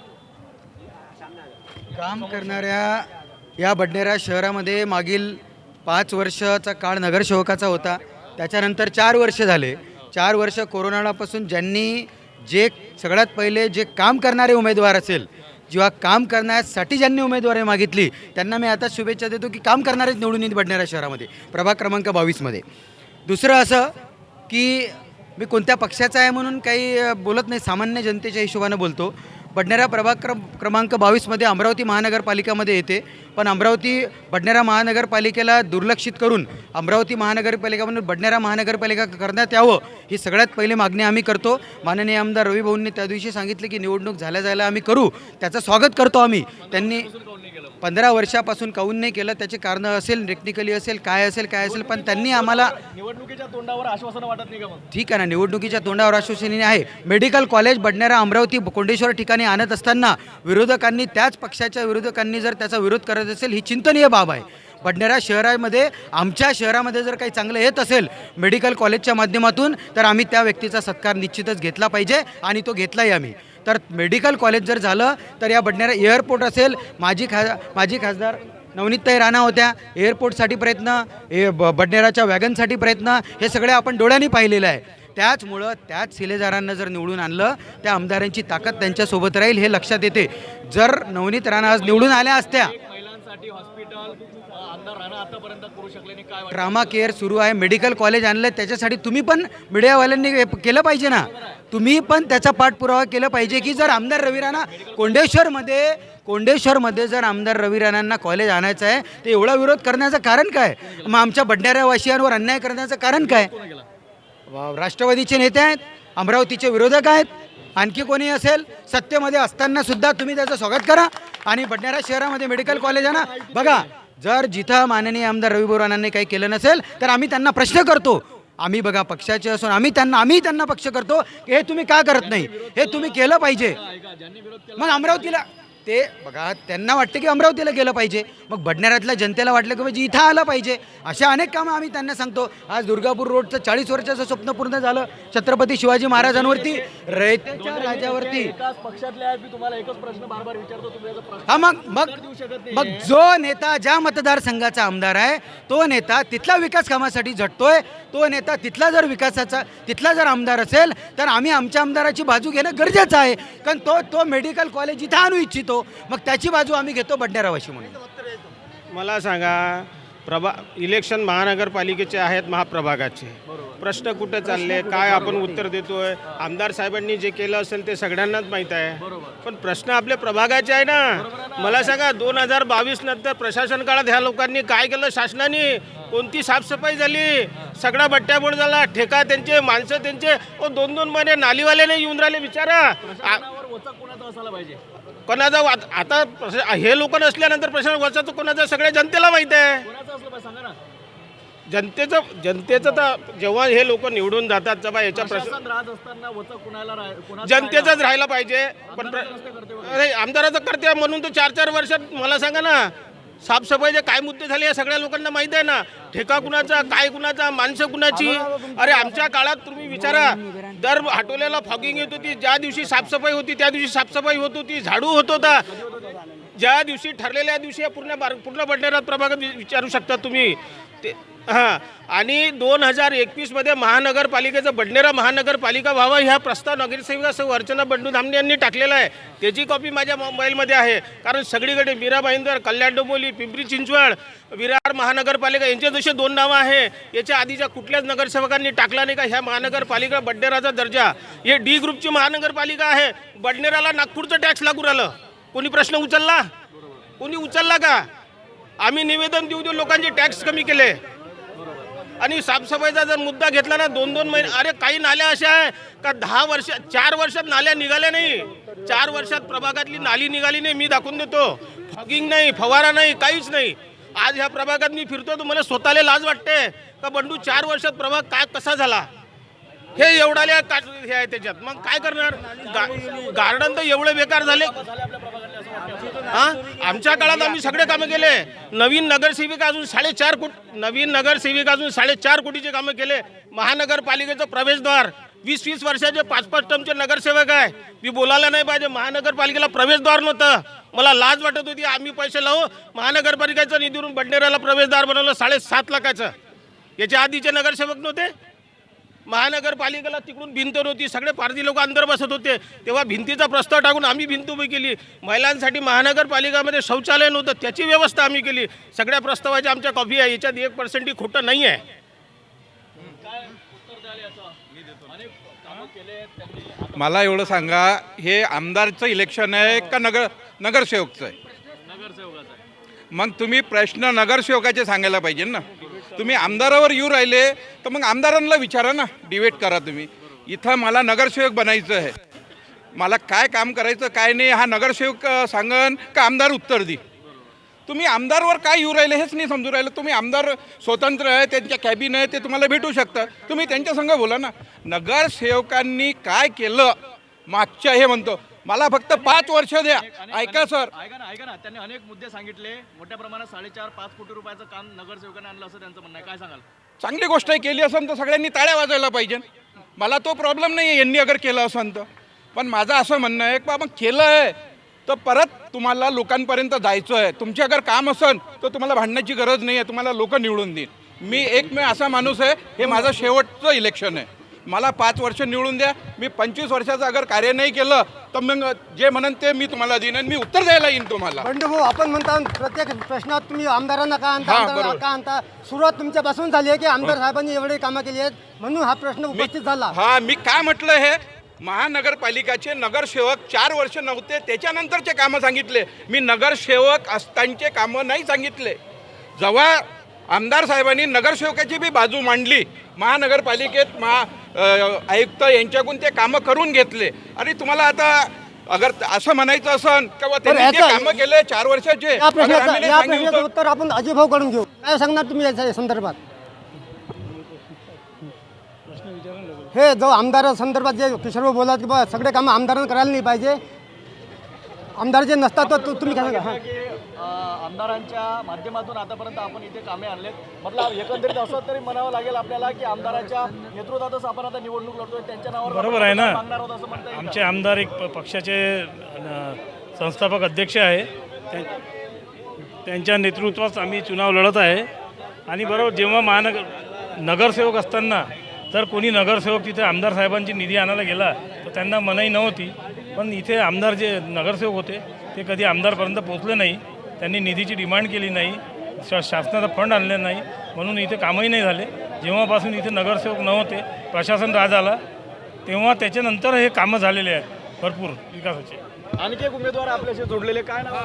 काम करणाऱ्या या बडनेरा शहरामध्ये मागील 5 वर्षाचा काळ नगरसेवकाचा होता. त्याच्यानंतर 4 वर्ष झाले. 4 वर्ष कोरोनापासून ज्यांनी जे सगळ्यात पहिले जे काम करणारे उमेदवार असेल, जेव्हा काम करण्यासाठी ज्यांनी उमेदवारी मागितली त्यांना मी आता शुभेच्छा देतो की काम करणारेच निवडून येतील बडनेरा शहरामध्ये प्रभाग क्रमांक 22मध्ये. दुसरं असं की मी कोणत्या पक्षाचा आहे म्हणून काही बोलत नाही, सामान्य जनतेच्या हिशोबानं बोलतो. बडनेरा प्रभाग क्रमांक 22मध्ये अमरावती महानगरपालिकामध्ये येते, पण बडनेरा महानगरपालिकेला दुर्लक्षित करून अमरावती महानगरपालिका म्हणून बडनेरा महानगरपालिका करण्यात यावं ही सगळ्यात पहिली मागणी आम्ही करतो. माननीय आमदार रवी भाऊंनी त्या दिवशी सांगितले की निवडणूक झाल्या आम्ही करू, त्याचं स्वागत करतो आम्ही. त्यांनी 15 वर्षापासून काऊन नाही केलं त्याचे कारणं असेल, टेक्निकली असेल, काय असेल, पण त्यांनी आम्हाला निवडणुकीच्या तोंडावर आश्वासन वाटत नाही का मग? ठीक आहे ना, निवडणुकीच्या तोंडावर आश्वासनी आहे. मेडिकल कॉलेज बडनेरा अमरावती कोंडेश्वर ठिकाणी आणत असताना विरोधकांनी, त्याच पक्षाच्या विरोधकांनी जर त्याचा विरोध करत असेल ही चिंतनीय बाब आहे. बडनेरा शहरामध्ये, आमच्या शहरामध्ये जर काही चांगलं येत असेल मेडिकल कॉलेजच्या माध्यमातून तर आम्ही त्या व्यक्तीचा सत्कार निश्चितच घेतला पाहिजे आणि तो घेतलाही आम्ही. तर मेडिकल कॉलेज जर झालं तर या बडनेरा एअरपोर्ट असेल, माजी खासदार नवनीतताई राणा होत्या, एअरपोर्टसाठी प्रयत्न, बडनेराच्या वॅगनसाठी प्रयत्न, हे सगळे आपण डोळ्यांनी पाहिलेलं आहे. त्याचमुळं त्याच शिलेदारांना जर निवडून आणलं त्या आमदारांची ताकद त्यांच्यासोबत राहील हे लक्षात येते. जर नवनीत राणा आज निवडून आल्या असत्या, महिलांसाठी हॉस्पिटल आमदार राणा आतापर्यंत करू शकले नाही, काय ट्रामा केअर सुरू आहे, मेडिकल कॉलेज आणलं, त्याच्यासाठी तुम्ही पण मीडियावाल्यांनी केलं पाहिजे ना, तुम्ही पण त्याचा पाठपुरावा केला पाहिजे की जर आमदार रवी राणा कोंडेश्वरमध्ये जर आमदार रवी राणांना कॉलेज आणायचं आहे तर एवढा विरोध करण्याचं कारण काय? मग आमच्या बडनेरावासियांवर अन्याय करण्याचं कारण काय? राष्ट्रवादीचे नेते आहेत, अमरावतीचे विरोधक आहेत, आणखी कोणी असेल, सत्तेमध्ये असताना सुद्धा तुम्ही त्याचं स्वागत करा आणि बडनेरा शहरामध्ये मेडिकल कॉलेज आणा. बघा, जर जिथं माननीय आमदार रवी राणांनी काही केलं नसेल तर आम्ही त्यांना प्रश्न करतो. आम्ही बघा पक्षाचे असून आम्ही त्यांना पक्ष करतो की हे तुम्ही का करत नाही, हे तुम्ही केलं पाहिजे. मग अमरावतीला ते बघा, त्यांना वाटतं की अमरावतीला गेलं पाहिजे, मग बडनेरातल्या जनतेला वाटलं की म्हणजे इथं आलं पाहिजे. अशा अनेक कामं आम्ही त्यांना सांगतो. आज दुर्गापूर रोडचं 40 वर्षाचं स्वप्न पूर्ण झालं. छत्रपती शिवाजी महाराजांवरती, रयतेच्या राजावरती. पक्षातले आहेत, मी तुम्हाला एकच प्रश्न बार विचारतो, तुम्ही याचा प्रश्न हा मग जो नेता ज्या मतदारसंघाचा आमदार आहे तो नेता तिथल्या विकास कामासाठी झटतोय, तो नेता तिथला जर आमदार असेल तर आम्ही आमच्या आमदाराची बाजू घेणं गरजेचं आहे. कारण तो मेडिकल कॉलेज इथं आणू इच्छितो, मग त्याची बाजू आम्ही घेतो बडनेरावाशी म्हणून. मला सांगा, इलेक्शन महानगरपालिकेचे आहेत, महाप्रभागाचे प्रश्न कुठे चालले, काय आपण उत्तर देतोय? आमदार साहेबांनी जे केलं असेल ते सगळ्यांनाच माहीत आहे, पण प्रश्न आपल्या प्रभागाचे आहे ना. मला सांगा, 2022 नंतर प्रशासन काळात ह्या लोकांनी काय केलं? शासनाने कोणती साफसफाई झाली? सगळा बट्ट्याबोळ झाला, ठेका त्यांचे, माणसं त्यांचे. 2-2 महिने नालीवाल्याने येऊन राहिले विचारा. कोणाचा आता हे लोक नसल्यानंतर प्रशासन वचाचं कोणाचं सगळ्या जनतेला माहीत आहे. जनतेचं तर जेव्हा हे लोक निवडून जातात तेव्हा याच्या जनतेचाच राहायला पाहिजे. पण आमदाराचं कर्तव्य म्हणून तर 4-4 वर्षात मला सांगा ना, साफसफाईचे काय मुद्दे झाले या सगळ्या लोकांना माहीत आहे ना. ठेका कुणाचा, काय कुणाचा, माणसं कुणाची. अरे आमच्या काळात तुम्ही विचारा, दर आठवड्याला फॉगिंग येत होती, ज्या दिवशी साफसफाई होती त्या दिवशी साफसफाई होत होती, झाडू होत होता, ज्या दिवशी ठरलेल्या दिवशी पूर्ण बडनेरा प्रभागात विचारू शकता तुम्ही ते. हां, आणि 2021मध्ये महानगरपालिकेचं बडनेरा महानगरपालिका व्हावं ह्या प्रस्ताव नगरसेविका सौ अर्चना बंडू धामणे यांनी टाकलेला आहे. त्याची कॉपी माझ्या मोबाईलमध्ये आहे. कारण सगळीकडे मीरा भाईंदर, कल्याण डोंबिवली, पिंपरी चिंचवड, विरार महानगरपालिका यांचे जसे 2 नावं आहे, याच्या आधीच्या कुठल्याच नगरसेवकांनी टाकला नाही का ह्या महानगरपालिका बडनेराचा दर्जा. हे डी ग्रुपची महानगरपालिका आहे. बडनेराला नागपूरचं टॅक्स लागू राहिलं. कोणी प्रश्न उचलला? कोणी उचलला का? आम्ही निवेदन देऊ लोकांचे टॅक्स कमी केले. आणि साफसफाईचा जर मुद्दा घेतला ना, 2-2 महिने, अरे काही नाल्या अशा आहे का 4 वर्षात नाल्या निघाल्या नाही. 4 वर्षात प्रभागातली नाली निघाली नाही. मी दाखवून देतो. फॉगिंग नाही, फवारा नाही, काहीच नाही. आज ह्या प्रभागात मी फिरतो तर मला स्वतःला लाज वाटते का बंडू 4 वर्षात प्रभाग काय कसा झाला. हे एवढाले हे आहे त्याच्यात. मग काय करणार? गार्डन तर एवढे बेकार झाले. हां, आमच्या काळात आम्ही सगळे कामं केले. नवीन नगरसेविका अजून 4.5 कोटीचे कामं केले. महानगरपालिकेचं प्रवेशद्वार 20-20 वर्षाचे 5-5 टर्मचे नगरसेवक आहे. मी बोलायला नाही पाहिजे. महानगरपालिकेला प्रवेशद्वार नव्हतं. मला लाज वाटत होती. आम्ही पैसे लावू महानगरपालिकेच्या निधीवरून बडनेराला प्रवेशद्वार बनवलं 7.5 लाखाचं. याच्या आधीचे नगरसेवक नव्हते. महानगरपालिकेला तिकडून भिंत नव्हती. सगळे पारधी लोक अंदर बसत होते. तेव्हा भिंतीचा प्रस्ताव टाकून आम्ही भिंत उभी केली. महिलांसाठी महानगरपालिकामध्ये शौचालय नव्हतं, त्याची व्यवस्था आम्ही केली. सगळ्या प्रस्तावाची आमच्या कॉपी आहे. याच्यात 1% खोटं नाही आहे. मला एवढं सांगा, हे आमदारचं इलेक्शन आहे का नगरसेवकचं आहे? मग तुम्ही प्रश्न नगरसेवकाचे सांगायला पाहिजे ना. तुम्ही आमदारावर येऊ राहिले तर मग आमदारांना विचारा ना, डिबेट करा तुम्ही. इथं मला नगरसेवक बनायचं आहे, मला काय काम करायचं काय नाही हा नगरसेवक सांगन का आमदार उत्तर दे? तुम्ही आमदारवर काय येऊ राहिले हेच नाही समजू राहिलं. तुम्ही आमदार स्वतंत्र आहे, त्यांच्या कॅबिन आहे, ते तुम्हाला भेटू शकतात. तुम्ही त्यांच्या संग बोला ना. नगरसेवकांनी काय केलं मागच्या हे म्हणतो, मला फक्त 5 वर्ष द्या. ऐका सर, ऐका ना, त्यांनी अनेक मुद्दे सांगितले. मोठ्या प्रमाणात 4.5-5 कोटी रुपयाचं काम नगरसेवकांनी आणलं असं त्यांचं म्हणणं आहे. काय सांगाल? चांगली गोष्ट आहे. केली असेल तर सगळ्यांनी टाळ्या वाजायला पाहिजे. मला तो प्रॉब्लेम नाही आहे यांनी अगर केलं असेल तर. पण माझं असं म्हणणं आहे की बाबा केलं आहे तर परत तुम्हाला लोकांपर्यंत जायचं आहे. तुमचे अगर काम असेल तर तुम्हाला भांडण्याची गरज नाही आहे. तुम्हाला लोक निवडून देईल. मी एकमेव असा माणूस आहे, हे माझं शेवटचं इलेक्शन आहे. मला 5 वर्ष निवडून द्या. मी 25 वर्षाचं अगर कार्य नाही केलं तर मग जे म्हणन ते मी तुम्हाला देईन आणि मी उत्तर द्यायला येईन तुम्हाला. बंडू भाऊ, आपण म्हणता प्रत्येक प्रश्नात तुम्ही आमदारांना का आणता, आमदारांना का आणता? सुरुवात तुमच्यापासून झाली आहे की आमदार साहेबांनी एवढे कामं केली आहेत म्हणून हा प्रश्न उपस्थित झाला. हा, मी काय म्हटलं, हे महानगरपालिकाचे नगरसेवक 4 वर्ष नव्हते त्याच्यानंतरचे कामं सांगितले. मी नगरसेवक असतानाचे कामं नाही सांगितले. जेव्हा आमदार साहेबांनी नगरसेवकाची बी बाजू मांडली, महानगरपालिकेत आयुक्त यांच्याकडून ते कामं करून घेतले. आणि तुम्हाला आता अगर असं म्हणायचं असेल किंवा त्यांनी ते कामं केले 4 वर्षाचे, या प्रश्नाचं उत्तर आपण अजय भाऊ कडून घेऊ. काय सांगणार तुम्ही याच्या संदर्भात? हे जो आमदार संदर्भात जे किशोर भाऊ बोलत की बा सगळे कामं आमदारांना करायला नाही पाहिजे, आमदार जे नसतात तर तुम्ही काय सांगा? आमदारांच्या माध्यमातून आतापर्यंत आपण इथे कामे आणलेत. मतलब एकंदरीत असं तरी म्हणावं लागेल आपल्याला की आमदारांच्या नेतृत्वातच आपण आता निवडणूक लढतोय. त्यांच्या नावावर बरोबर आहे ना. आमचे आमचे आमदार एक पक्षाचे संस्थापक अध्यक्ष आहे, त्यांच्या नेतृत्वात आम्ही चुनाव लढत आहे. आणि बरोबर जेव्हा नगरसेवक असताना जर कोणी नगरसेवक तिथे आमदार साहेबांची निधी आणायला गेला तर त्यांना मनाई नव्हती. पण इथे आमदार जे नगरसेवक होते ते कधी आमदारपर्यंत पोहोचले नाही. त्यांनी निधीची डिमांड केली नाही, शासनाचा फंड आणले नाही, म्हणून इथे कामही नाही झाले. जेव्हापासून इथे नगरसेवक नव्हते, प्रशासन राज आला, तेव्हा त्याच्यानंतर हे कामं झालेले आहेत भरपूर विकासाचे. आणखी एक उमेदवार आपल्याशी जोडलेले, काय नाव?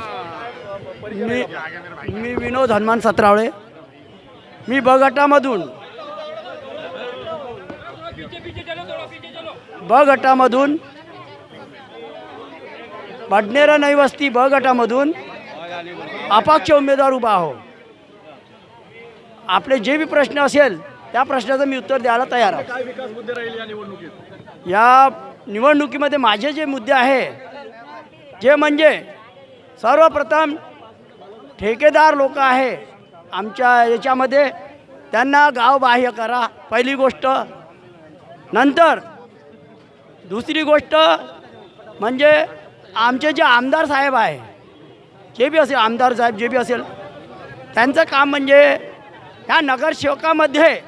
मी विनोद हनुमान सत्रावळे. मी बगटामधून बडनेरा नवी वस्ती गटामधून अपक्ष उमेदवार उभा आहो. आपले जे बी प्रश्न असेल त्या प्रश्नाचं मी उत्तर द्यायला तयार आहे. काय विकास मुद्दे राहील या निवडणुकीत? या निवडणुकीमध्ये माझे जे मुद्दे आहे जे म्हणजे सर्वप्रथम ठेकेदार लोक आहे आमच्या याच्यामध्ये, त्यांना गावबाह्य करा पहिली गोष्ट. नंतर दुसरी गोष्ट म्हणजे आमचे जे आमदार साहेब आहे, जे बी असेल आमदार साहेब जे बी असेल, त्यांचं काम म्हणजे ह्या नगरसेवकामध्ये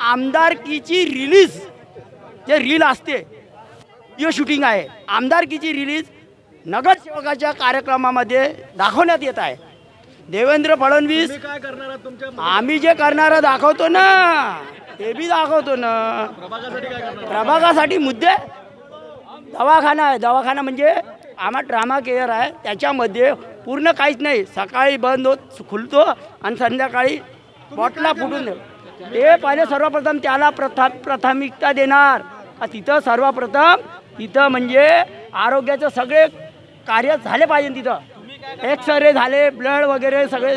आमदारकीची रिलीज जे रील असते हे शूटिंग आहे. आमदारकीची रिलीज नगरसेवकाच्या कार्यक्रमामध्ये दाखवण्यात येत आहे. देवेंद्र फडणवीस, काय करणार तुमच्या आम्ही जे करणारं दाखवतो ना ते बी दाखवतो ना. प्रभागासाठी काय करणार? प्रभागासाठी मुद्दे दवाखाना आहे. दवाखाना म्हणजे आम्हा ट्रामा केअर आहे, त्याच्यामध्ये पूर्ण काहीच नाही. सकाळी बंद होत खुलतो आणि संध्याकाळी बॉटला फुटून ते पहिले सर्वप्रथम त्याला प्राथमिकता देणार. तिथं सर्वप्रथम तिथं म्हणजे आरोग्याचं सगळे कार्य झाले पाहिजे. तिथं एक्सरे झाले, ब्लड वगैरे सगळे.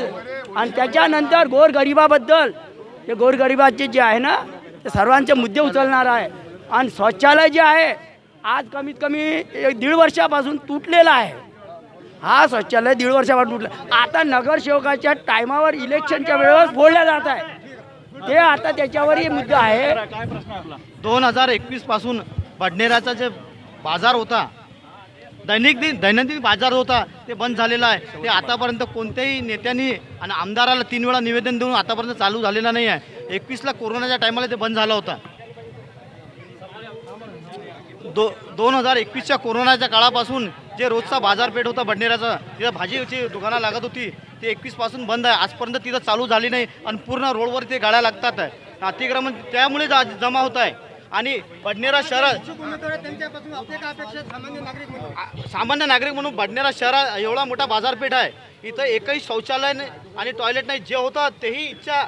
आणि त्याच्यानंतर गोरगरिबाबद्दल, ते गोरगरिबाचे जे आहे ना ते सर्वांचे मुद्दे उचलणार आहे. आणि शौचालय जे आहे आज कमीत कमी 1.5 वर्षापासून तुटलेला आहे. हा शौचालय 1.5 वर्षापासून तुटला. आता नगरसेवकाच्या टायमावर इलेक्शनच्या वेळेस फोडल्या जात आहे. ते आता त्याच्यावरही मुद्दा आहे. 2021पासून बडनेराचा जे बाजार होता, दैनंदिन बाजार होता, ते बंद झालेला आहे. ते आतापर्यंत कोणत्याही नेत्यांनी आणि आमदाराला 3 वेळा निवेदन देऊन आतापर्यंत चालू झालेला नाही आहे. 21ला कोरोनाच्या टायमाला ते बंद झाला होता. 2021च्या कोरोनाच्या काळापासून जे रोजचा बाजारपेठ होता बडनेराचा, तिथं भाजीची दुकानं लागत होती, ते 21पासून बंद आहे. आजपर्यंत तिथं चालू झाली नाही आणि पूर्ण रोडवर ते गाड्या लागतात आहे. अतिक्रमण त्यामुळे जमा होत आहे. आणि बडनेरा शहरात सामान्य नागरिक म्हणून बडनेरा शहरात एवढा मोठा बाजारपेठ आहे, इथं एकही शौचालय आणि टॉयलेट नाही. जे होतं तेही इच्छा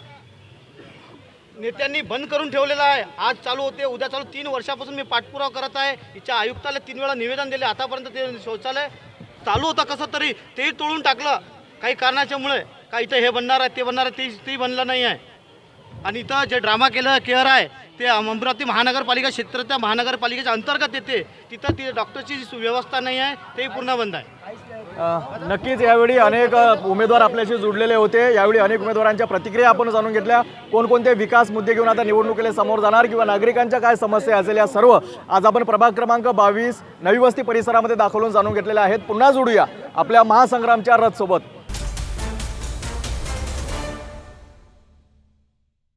नेत्यांनी बंद करून ठेवलेलं आहे. आज चालू होते, उद्या चालू. 3 वर्षापासून मी पाठपुरावा करत आहे. इच्छा आयुक्ताला 3 वेळा निवेदन दिले, आतापर्यंत ते शौचालय चालू होतं कसं तरी, तेही तोडून टाकलं काही कारणाच्यामुळे. का इथं हे बनणार आहे, ते बनणार आहे, तेही बनलं नाही आहे. आणि इथं जे ड्रामा केअर आहे ते अमरावती महानगरपालिका क्षेत्राच्या महानगरपालिकेच्या अंतर्गत येते, तिथं ती डॉक्टरची व्यवस्था नाही आहे, तेही पूर्ण बंद आहे. नक्कीच यावेळी अनेक उमेदवार आपल्याशी जुडलेले होते. यावेळी अनेक उमेदवारांच्या प्रतिक्रिया आपण जाणून घेतल्या. कोणकोणते विकास मुद्दे घेऊन आता निवडणुकीला समोर जाणार किंवा नागरिकांच्या काय समस्या असेल, या सर्व आज आपण प्रभाग क्रमांक 22 नवी वस्ती परिसरामध्ये दाखवून जाणून घेतलेल्या आहेत. पुन्हा जोडूया आपल्या महासंग्रामच्या रथसोबत.